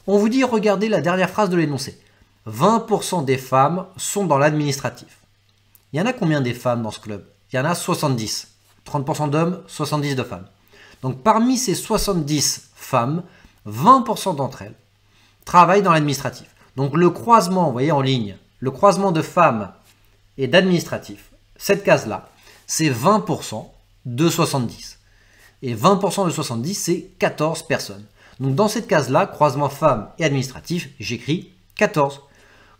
On vous dit, regardez la dernière phrase de l'énoncé. 20% des femmes sont dans l'administratif. Il y en a combien des femmes dans ce club? Il y en a 70. 30% d'hommes, 70 de femmes. Donc parmi ces 70 femmes, 20% d'entre elles travaillent dans l'administratif. Donc le croisement, vous voyez en ligne, le croisement de femmes et d'administratif, cette case-là, c'est 20% de 70. Et 20% de 70, c'est 14 personnes. Donc dans cette case-là, croisement femmes et administratif, j'écris 14.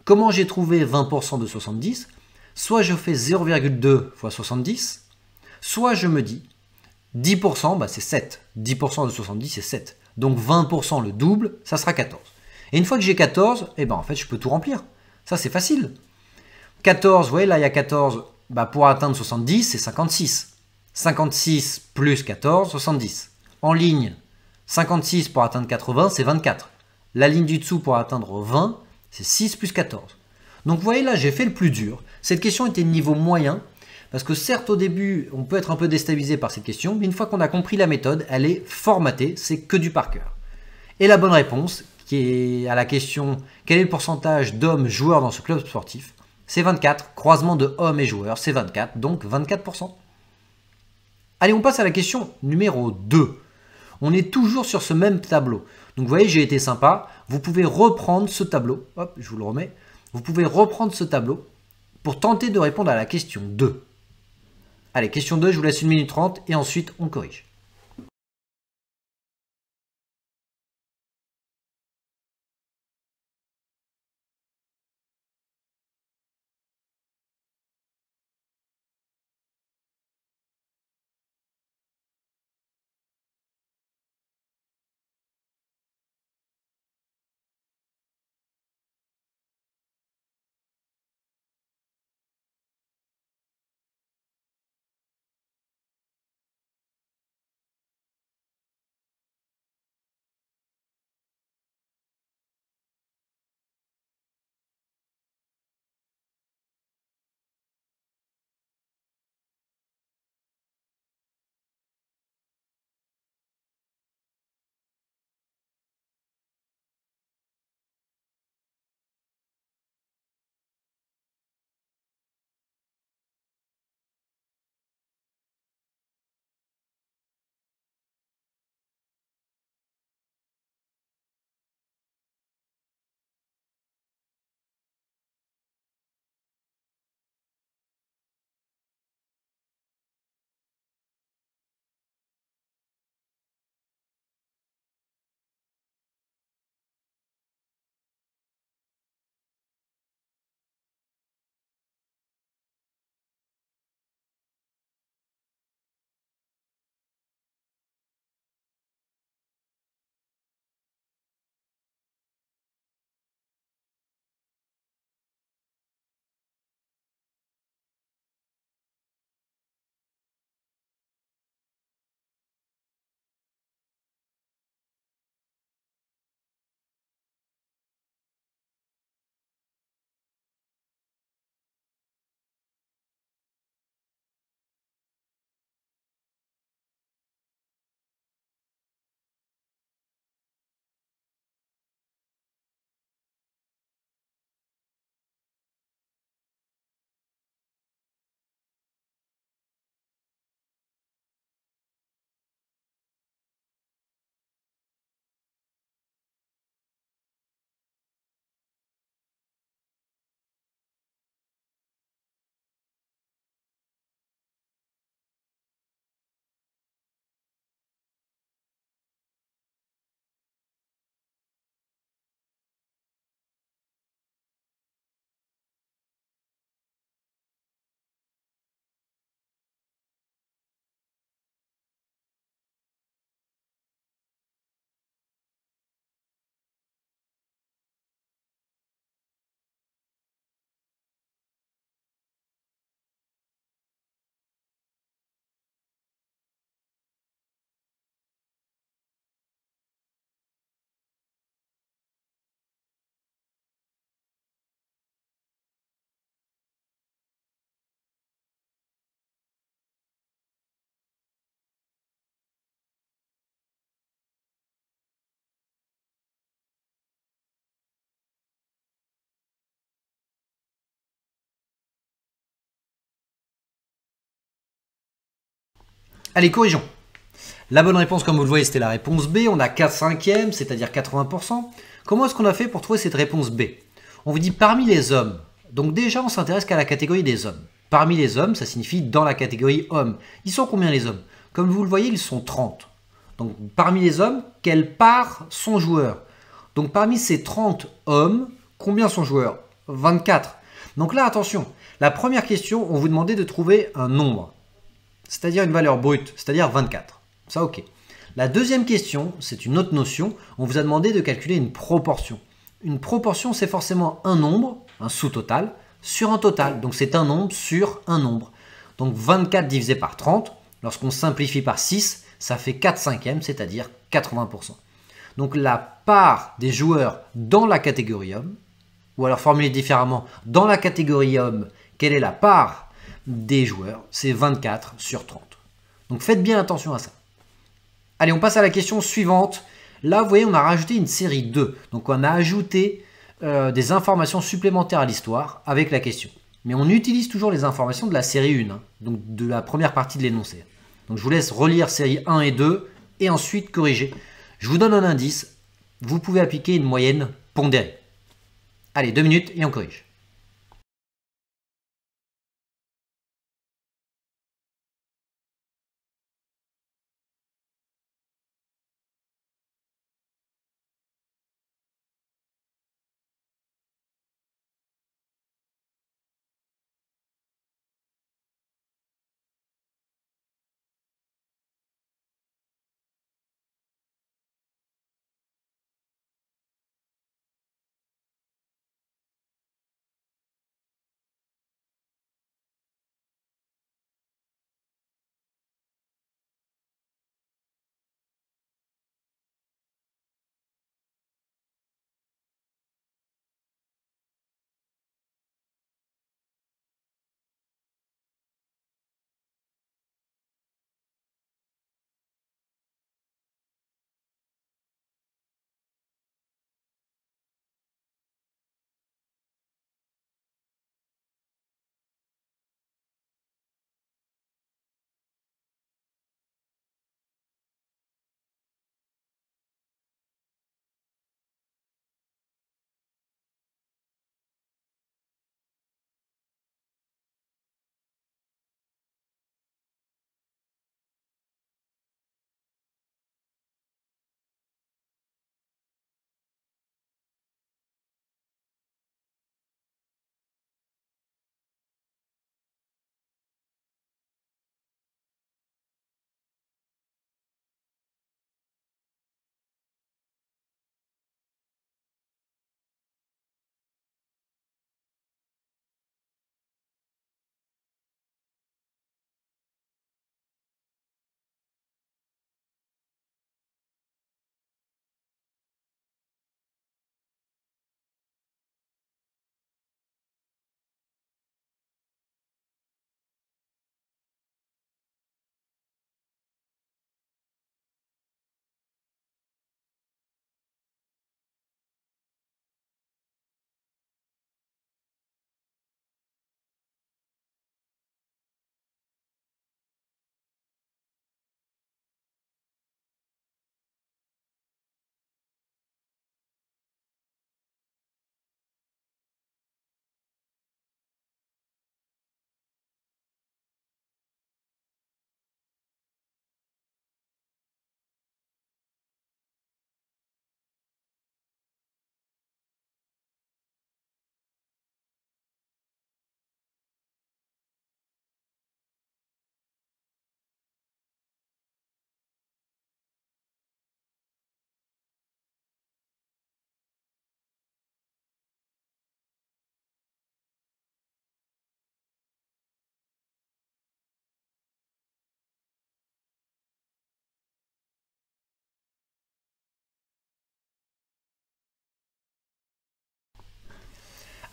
Comment j'ai trouvé 20% de 70? Soit je fais 0,2 fois 70, soit je me dis 10%, bah c'est 7. 10% de 70, c'est 7. Donc 20%, le double, ça sera 14. Et une fois que j'ai 14, eh ben en fait, je peux tout remplir. Ça, c'est facile. 14, vous voyez, là, il y a 14. Bah, pour atteindre 70, c'est 56. 56 plus 14, 70. En ligne, 56 pour atteindre 80, c'est 24. La ligne du dessous pour atteindre 20, c'est 6 plus 14. Donc vous voyez là, j'ai fait le plus dur. Cette question était de niveau moyen, parce que certes au début, on peut être un peu déstabilisé par cette question, mais une fois qu'on a compris la méthode, elle est formatée, c'est que du par cœur. Et la bonne réponse, qui est à la question « Quel est le pourcentage d'hommes joueurs dans ce club sportif ?» C'est 24. Croisement de hommes et joueurs, c'est 24, donc 24%. Allez, on passe à la question numéro 2. On est toujours sur ce même tableau. Donc vous voyez, j'ai été sympa. Vous pouvez reprendre ce tableau. Hop, je vous le remets. Vous pouvez reprendre ce tableau pour tenter de répondre à la question 2. Allez, question 2, je vous laisse 1 minute 30 et ensuite on corrige. Allez, corrigeons. La bonne réponse, comme vous le voyez, c'était la réponse B. On a 4/5, c'est-à-dire 80%. Comment est-ce qu'on a fait pour trouver cette réponse B? On vous dit parmi les hommes. Donc déjà, on s'intéresse qu'à la catégorie des hommes. Parmi les hommes, ça signifie dans la catégorie hommes. Ils sont combien les hommes? Comme vous le voyez, ils sont 30. Donc parmi les hommes, quelle part sont joueurs? Donc parmi ces 30 hommes, combien sont joueurs? 24. Donc là, attention, la première question, on vous demandait de trouver un nombre, c'est-à-dire une valeur brute, c'est-à-dire 24. Ça, ok. La deuxième question, c'est une autre notion, on vous a demandé de calculer une proportion. Une proportion, c'est forcément un nombre, un sous-total, sur un total. Donc c'est un nombre sur un nombre. Donc 24 divisé par 30, lorsqu'on simplifie par 6, ça fait 4/5, c'est-à-dire 80%. Donc la part des joueurs dans la catégorie homme, ou alors formulé différemment, dans la catégorie homme, quelle est la part des joueurs? C'est 24 sur 30. Donc faites bien attention à ça. Allez, on passe à la question suivante. Là, vous voyez, on a rajouté une série 2. Donc on a ajouté des informations supplémentaires à l'histoire avec la question. Mais on utilise toujours les informations de la série 1, donc de la première partie de l'énoncé. Donc je vous laisse relire série 1 et 2 et ensuite corriger. Je vous donne un indice. Vous pouvez appliquer une moyenne pondérée. Allez, 2 minutes et on corrige.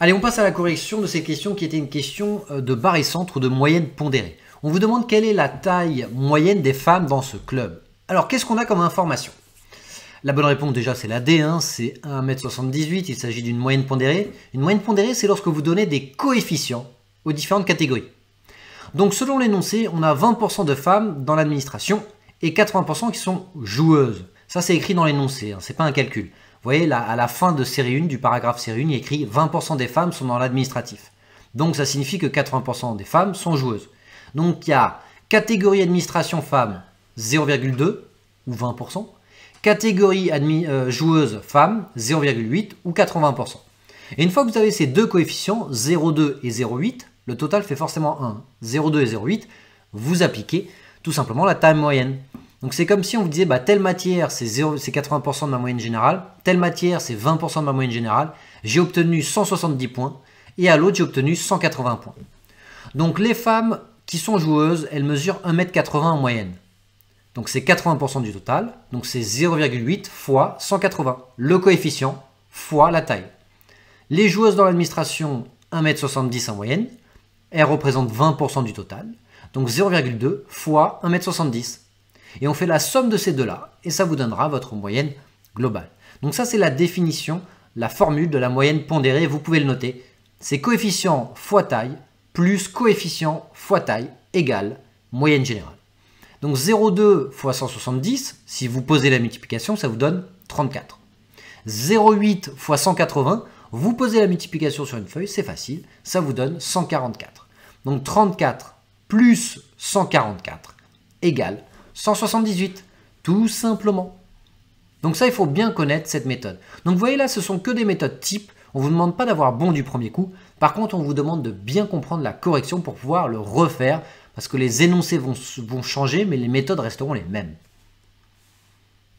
Allez, on passe à la correction de ces questions qui étaient une question de barycentre ou de moyenne pondérée. On vous demande quelle est la taille moyenne des femmes dans ce club. Alors, qu'est-ce qu'on a comme information? La bonne réponse déjà c'est la D, c'est 1,78 m, il s'agit d'une moyenne pondérée. Une moyenne pondérée c'est lorsque vous donnez des coefficients aux différentes catégories. Donc selon l'énoncé, on a 20% de femmes dans l'administration et 80% qui sont joueuses. Ça c'est écrit dans l'énoncé, hein, c'est pas un calcul. Vous voyez là, à la fin de série 1, du paragraphe série 1, il y a écrit 20% des femmes sont dans l'administratif. Donc ça signifie que 80% des femmes sont joueuses. Donc il y a catégorie administration femmes 0,2 ou 20%. Catégorie joueuse femmes 0,8 ou 80%. Et une fois que vous avez ces deux coefficients, 0,2 et 0,8, le total fait forcément 1. 0,2 et 0,8, vous appliquez tout simplement la taille moyenne. Donc c'est comme si on vous disait bah, telle matière c'est 80% de ma moyenne générale, telle matière c'est 20% de ma moyenne générale, j'ai obtenu 170 points et à l'autre j'ai obtenu 180 points. Donc les femmes qui sont joueuses, elles mesurent 1,80 m en moyenne. Donc c'est 80% du total, donc c'est 0,8 fois 180, le coefficient fois la taille. Les joueuses dans l'administration, 1,70 m en moyenne, elles représentent 20% du total, donc 0,2 fois 1,70 m. Et on fait la somme de ces deux-là, et ça vous donnera votre moyenne globale. Donc ça c'est la définition, la formule de la moyenne pondérée, vous pouvez le noter. C'est coefficient fois taille, plus coefficient fois taille, égale moyenne générale. Donc 0,2 fois 170, si vous posez la multiplication, ça vous donne 34. 0,8 fois 180, vous posez la multiplication sur une feuille, c'est facile, ça vous donne 144. Donc 34 plus 144 égale 178, tout simplement. Donc ça, il faut bien connaître cette méthode. Donc vous voyez là, ce sont que des méthodes types. On ne vous demande pas d'avoir bon du premier coup. Par contre, on vous demande de bien comprendre la correction pour pouvoir le refaire, parce que les énoncés vont changer, mais les méthodes resteront les mêmes.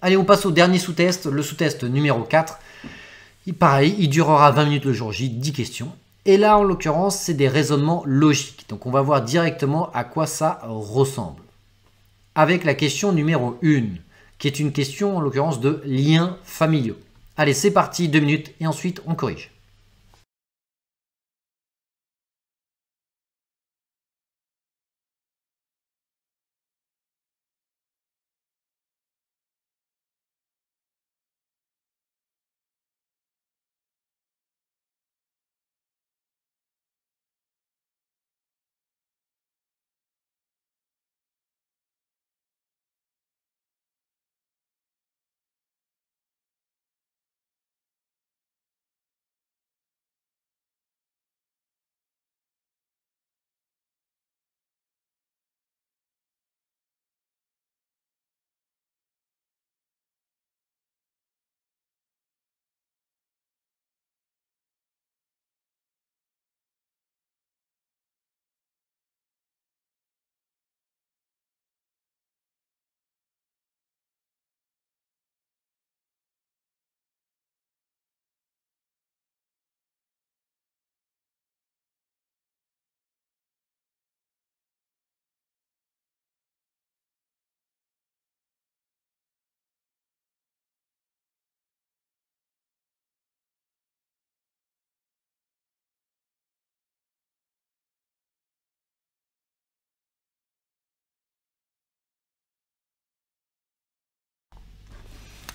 Allez, on passe au dernier sous-test, le sous-test numéro 4. Pareil, il durera 20 minutes le jour J, 10 questions. Et là, en l'occurrence, c'est des raisonnements logiques. Donc on va voir directement à quoi ça ressemble. Avec la question numéro 1, qui est une question en l'occurrence de liens familiaux. Allez, c'est parti, 2 minutes, et ensuite on corrige.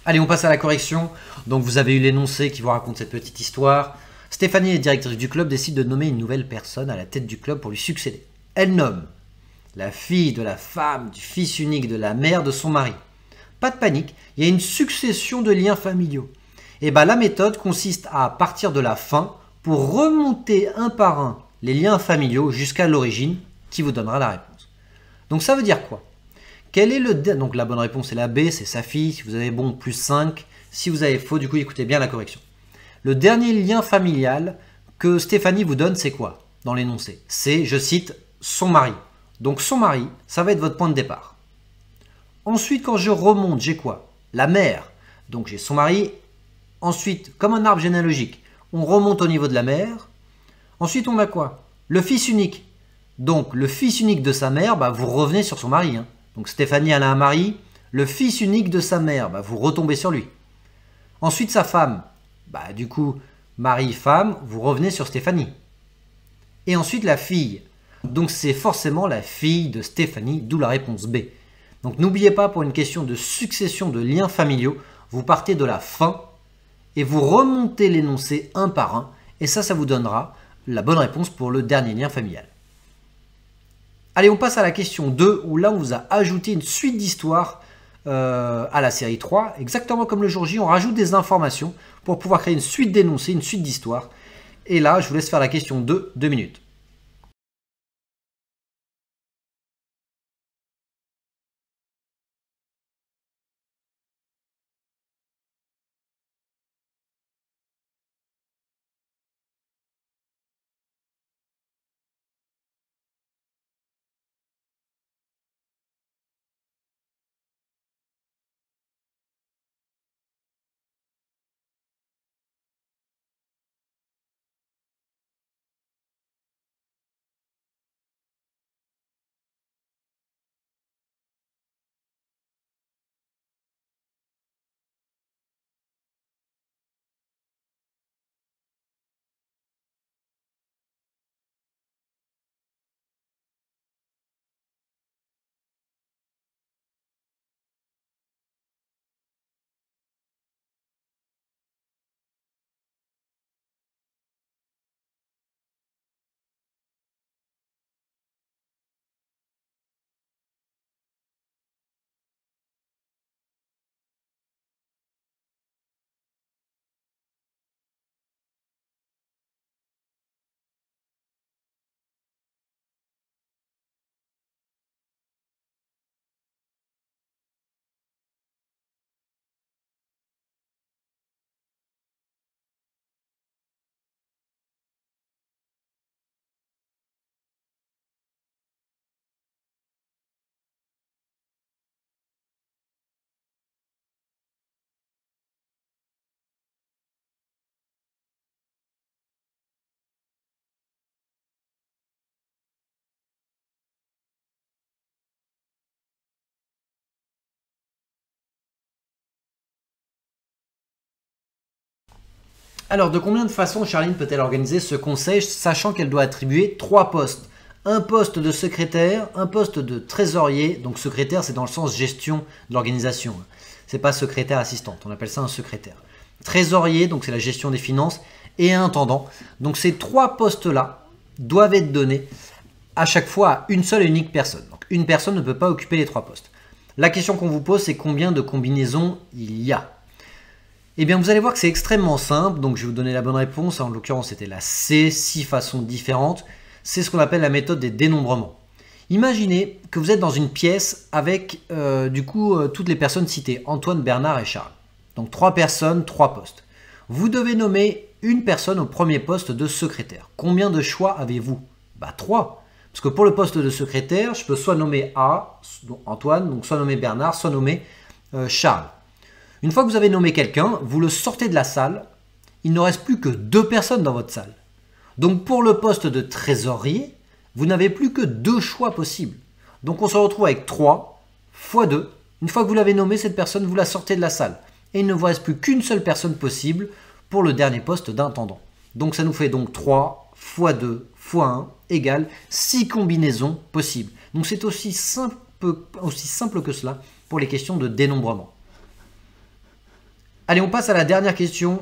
Allez, on passe à la correction. Donc vous avez eu l'énoncé qui vous raconte cette petite histoire. Stéphanie, directrice du club, décide de nommer une nouvelle personne à la tête du club pour lui succéder. Elle nomme la fille de la femme, du fils unique de la mère de son mari. Pas de panique, il y a une succession de liens familiaux. Et bien la méthode consiste à partir de la fin pour remonter un par un les liens familiaux jusqu'à l'origine qui vous donnera la réponse. Donc ça veut dire quoi? Quel est donc la bonne réponse est la B, c'est sa fille. Si vous avez bon, plus 5. Si vous avez faux, du coup, écoutez bien la correction. Le dernier lien familial que Stéphanie vous donne, c'est quoi dans l'énoncé? C'est, je cite, son mari. Donc son mari, ça va être votre point de départ. Ensuite, quand je remonte, j'ai quoi? La mère. Donc j'ai son mari. Ensuite, comme un arbre généalogique, on remonte au niveau de la mère. Ensuite, on a quoi? Le fils unique. Donc le fils unique de sa mère, bah, vous revenez sur son mari. Donc Stéphanie, elle a un mari, le fils unique de sa mère, bah, vous retombez sur lui. Ensuite, sa femme, bah, du coup, mari, femme, vous revenez sur Stéphanie. Et ensuite, la fille. Donc c'est forcément la fille de Stéphanie, d'où la réponse B. Donc n'oubliez pas, pour une question de succession de liens familiaux, vous partez de la fin et vous remontez l'énoncé un par un. Et ça vous donnera la bonne réponse pour le dernier lien familial. Allez, on passe à la question 2, où là on vous a ajouté une suite d'histoires à la série 3. Exactement comme le jour J, on rajoute des informations pour pouvoir créer une suite d'énoncés, une suite d'histoires. Et là, je vous laisse faire la question 2, 2 minutes. Alors, de combien de façons Charline peut-elle organiser ce conseil, sachant qu'elle doit attribuer 3 postes? Un poste de secrétaire, un poste de trésorier. Donc secrétaire, c'est dans le sens gestion de l'organisation. C'est pas secrétaire assistante, on appelle ça un secrétaire. Trésorier, donc c'est la gestion des finances, et un intendant. Donc ces 3 postes-là doivent être donnés à chaque fois à une seule et unique personne. Donc une personne ne peut pas occuper les 3 postes. La question qu'on vous pose, c'est combien de combinaisons il y a? Eh bien, vous allez voir que c'est extrêmement simple. Donc, je vais vous donner la bonne réponse. En l'occurrence, c'était la C, 6 façons différentes. C'est ce qu'on appelle la méthode des dénombrements. Imaginez que vous êtes dans une pièce avec, toutes les personnes citées. Antoine, Bernard et Charles. Donc, 3 personnes, 3 postes. Vous devez nommer une personne au premier poste de secrétaire. Combien de choix avez-vous? 3. Parce que pour le poste de secrétaire, je peux soit nommer A, donc Antoine, donc soit nommer Bernard, soit nommer Charles. Une fois que vous avez nommé quelqu'un, vous le sortez de la salle, il ne reste plus que 2 personnes dans votre salle. Donc pour le poste de trésorier, vous n'avez plus que 2 choix possibles. Donc on se retrouve avec 3 fois 2. Une fois que vous l'avez nommé, cette personne, vous la sortez de la salle. Et il ne vous reste plus qu'une seule personne possible pour le dernier poste d'intendant. Donc ça nous fait donc 3 fois 2 fois 1 égale 6 combinaisons possibles. Donc c'est aussi simple que cela pour les questions de dénombrement. Allez, on passe à la dernière question.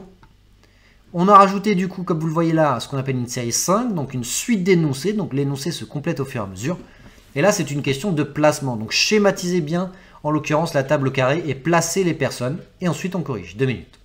On a rajouté du coup, comme vous le voyez là, ce qu'on appelle une série 5, donc une suite d'énoncés. Donc l'énoncé se complète au fur et à mesure. Et là, c'est une question de placement. Donc schématisez bien, en l'occurrence, la table carrée et placez les personnes. Et ensuite, on corrige. 2 minutes.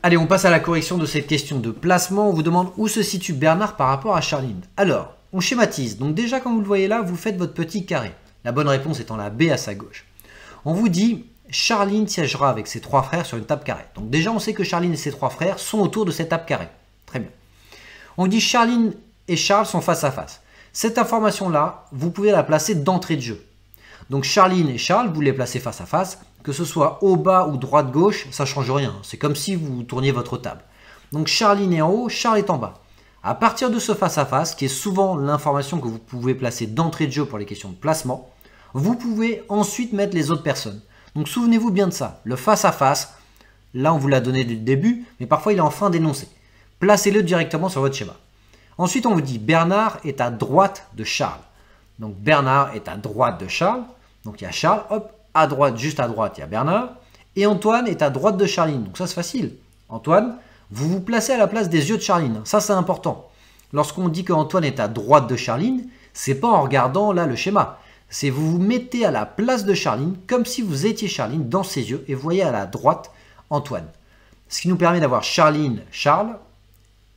Allez, on passe à la correction de cette question de placement. On vous demande où se situe Bernard par rapport à Charline. Alors, on schématise. Donc déjà, comme vous le voyez là, vous faites votre petit carré. La bonne réponse étant la B à sa gauche. On vous dit, Charline siégera avec ses 3 frères sur une table carrée. Donc déjà, on sait que Charline et ses 3 frères sont autour de cette table carrée. Très bien. On dit Charline et Charles sont face à face. Cette information-là, vous pouvez la placer d'entrée de jeu. Donc Charline et Charles, vous les placez face à face. Que ce soit au bas ou droite-gauche, ça ne change rien. C'est comme si vous tourniez votre table. Donc Charline est en haut, Charles est en bas. À partir de ce face-à-face, qui est souvent l'information que vous pouvez placer d'entrée de jeu pour les questions de placement, vous pouvez ensuite mettre les autres personnes. Donc souvenez-vous bien de ça. Le face-à-face, là on vous l'a donné dès le début, mais parfois il est en fin d'énoncé. Placez-le directement sur votre schéma. Ensuite on vous dit Bernard est à droite de Charles. Donc Bernard est à droite de Charles. Donc il y a Charles, hop, à droite, juste à droite, il y a Bernard. Et Antoine est à droite de Charline. Donc ça c'est facile. Antoine, vous vous placez à la place des yeux de Charline. Ça c'est important. Lorsqu'on dit qu'Antoine est à droite de Charline, c'est pas en regardant là le schéma. C'est vous vous mettez à la place de Charline comme si vous étiez Charline dans ses yeux et vous voyez à la droite Antoine. Ce qui nous permet d'avoir Charline, Charles,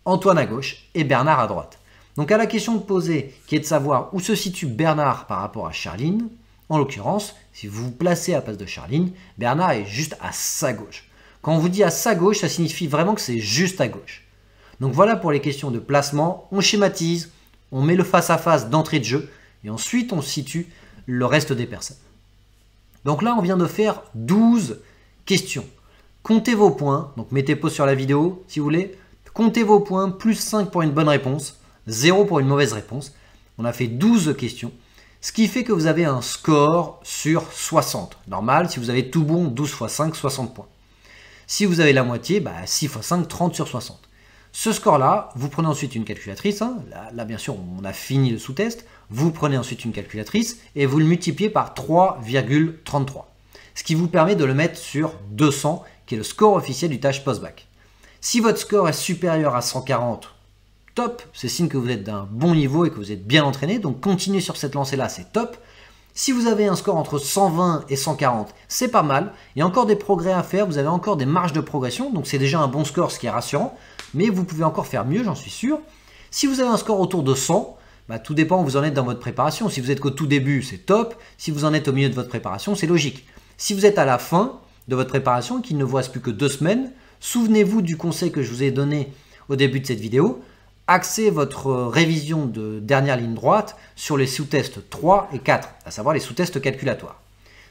Antoine à gauche et Bernard à droite. Donc à la question de poser qui est de savoir où se situe Bernard par rapport à Charline, en l'occurrence, si vous vous placez à la place de Charline, Bernard est juste à sa gauche. Quand on vous dit à sa gauche, ça signifie vraiment que c'est juste à gauche. Donc voilà pour les questions de placement. On schématise, on met le face-à-face d'entrée de jeu et ensuite on situe le reste des personnes. Donc là, on vient de faire 12 questions. Comptez vos points, donc mettez pause sur la vidéo si vous voulez. Comptez vos points, plus 5 pour une bonne réponse, 0 pour une mauvaise réponse. On a fait 12 questions. Ce qui fait que vous avez un score sur 60. Normal, si vous avez tout bon, 12 x 5, 60 points. Si vous avez la moitié, 6 x 5, 30 sur 60. Ce score-là, vous prenez ensuite une calculatrice. Là, bien sûr, on a fini le sous-test. Vous prenez ensuite une calculatrice et vous le multipliez par 3,33. Ce qui vous permet de le mettre sur 200, qui est le score officiel du TAJ Post-Bac. Si votre score est supérieur à 140, top, c'est signe que vous êtes d'un bon niveau et que vous êtes bien entraîné, donc continuez sur cette lancée-là, c'est top. Si vous avez un score entre 120 et 140, c'est pas mal, il y a encore des progrès à faire, vous avez encore des marges de progression, donc c'est déjà un bon score, ce qui est rassurant, mais vous pouvez encore faire mieux, j'en suis sûr. Si vous avez un score autour de 100, tout dépend où vous en êtes dans votre préparation. Si vous êtes qu'au tout début, c'est top. Si vous en êtes au milieu de votre préparation, c'est logique. Si vous êtes à la fin de votre préparation, qu'il ne vous reste plus que 2 semaines, souvenez-vous du conseil que je vous ai donné au début de cette vidéo. Axez votre révision de dernière ligne droite sur les sous-tests 3 et 4, à savoir les sous-tests calculatoires.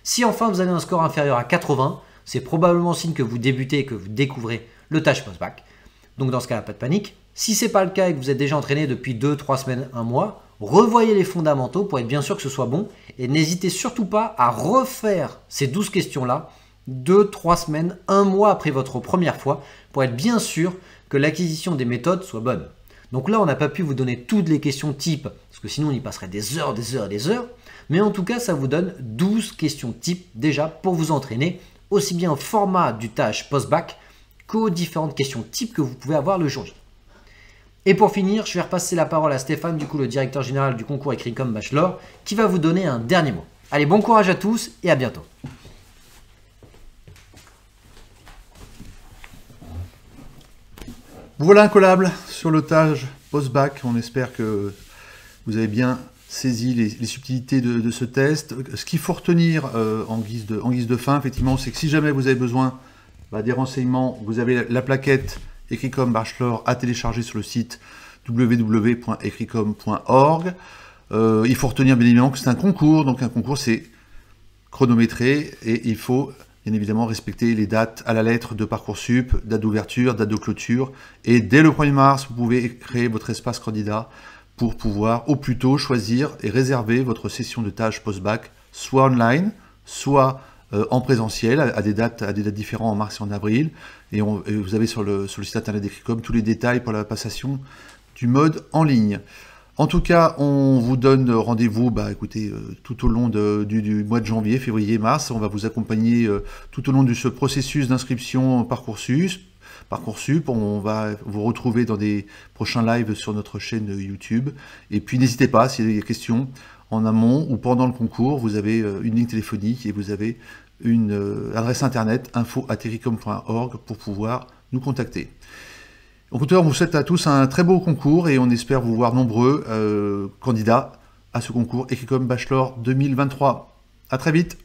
Si enfin vous avez un score inférieur à 80, c'est probablement signe que vous débutez et que vous découvrez le TAJ Post-Bac. Donc dans ce cas-là, pas de panique. Si ce n'est pas le cas et que vous êtes déjà entraîné depuis 2, 3 semaines, 1 mois, revoyez les fondamentaux pour être bien sûr que ce soit bon. Et n'hésitez surtout pas à refaire ces 12 questions-là 2, 3 semaines, 1 mois après votre première fois pour être bien sûr que l'acquisition des méthodes soit bonne. Donc là, on n'a pas pu vous donner toutes les questions type, parce que sinon on y passerait des heures, des heures et des heures. Mais en tout cas, ça vous donne 12 questions type déjà pour vous entraîner, aussi bien au format du TAJ Post-Bac qu'aux différentes questions type que vous pouvez avoir le jour J. Et pour finir, je vais repasser la parole à Stéphane, du coup le directeur général du concours écrit comme bachelor, qui va vous donner un dernier mot. Allez, bon courage à tous et à bientôt. Voilà incollable sur le TAJ Post-Bac. On espère que vous avez bien saisi les subtilités de ce test. Ce qu'il faut retenir en guise de fin, effectivement, c'est que si jamais vous avez besoin des renseignements, vous avez la plaquette écrit comme bachelor à télécharger sur le site www.écritcom.org. Il faut retenir bien évidemment que c'est un concours, donc un concours c'est chronométré et il faut bien évidemment respecter les dates à la lettre de Parcoursup, date d'ouverture, date de clôture, et dès le 1er mars, vous pouvez créer votre espace candidat pour pouvoir au plus tôt choisir et réserver votre session de TAJ Post-Bac, soit online, soit en présentiel, à des dates différentes en mars et en avril, et vous avez sur le site internet d'Écritcom tous les détails pour la passation du mode en ligne. En tout cas, on vous donne rendez-vous écoutez, tout au long du mois de janvier, février, mars. On va vous accompagner tout au long de ce processus d'inscription Parcoursup. On va vous retrouver dans des prochains lives sur notre chaîne YouTube. Et puis n'hésitez pas, s'il y a des questions en amont ou pendant le concours, vous avez une ligne téléphonique et vous avez une adresse internet info@écritcom.org pour pouvoir nous contacter. Donc, on vous souhaite à tous un très beau concours et on espère vous voir nombreux candidats à ce concours Ececom Bachelor 2023. À très vite.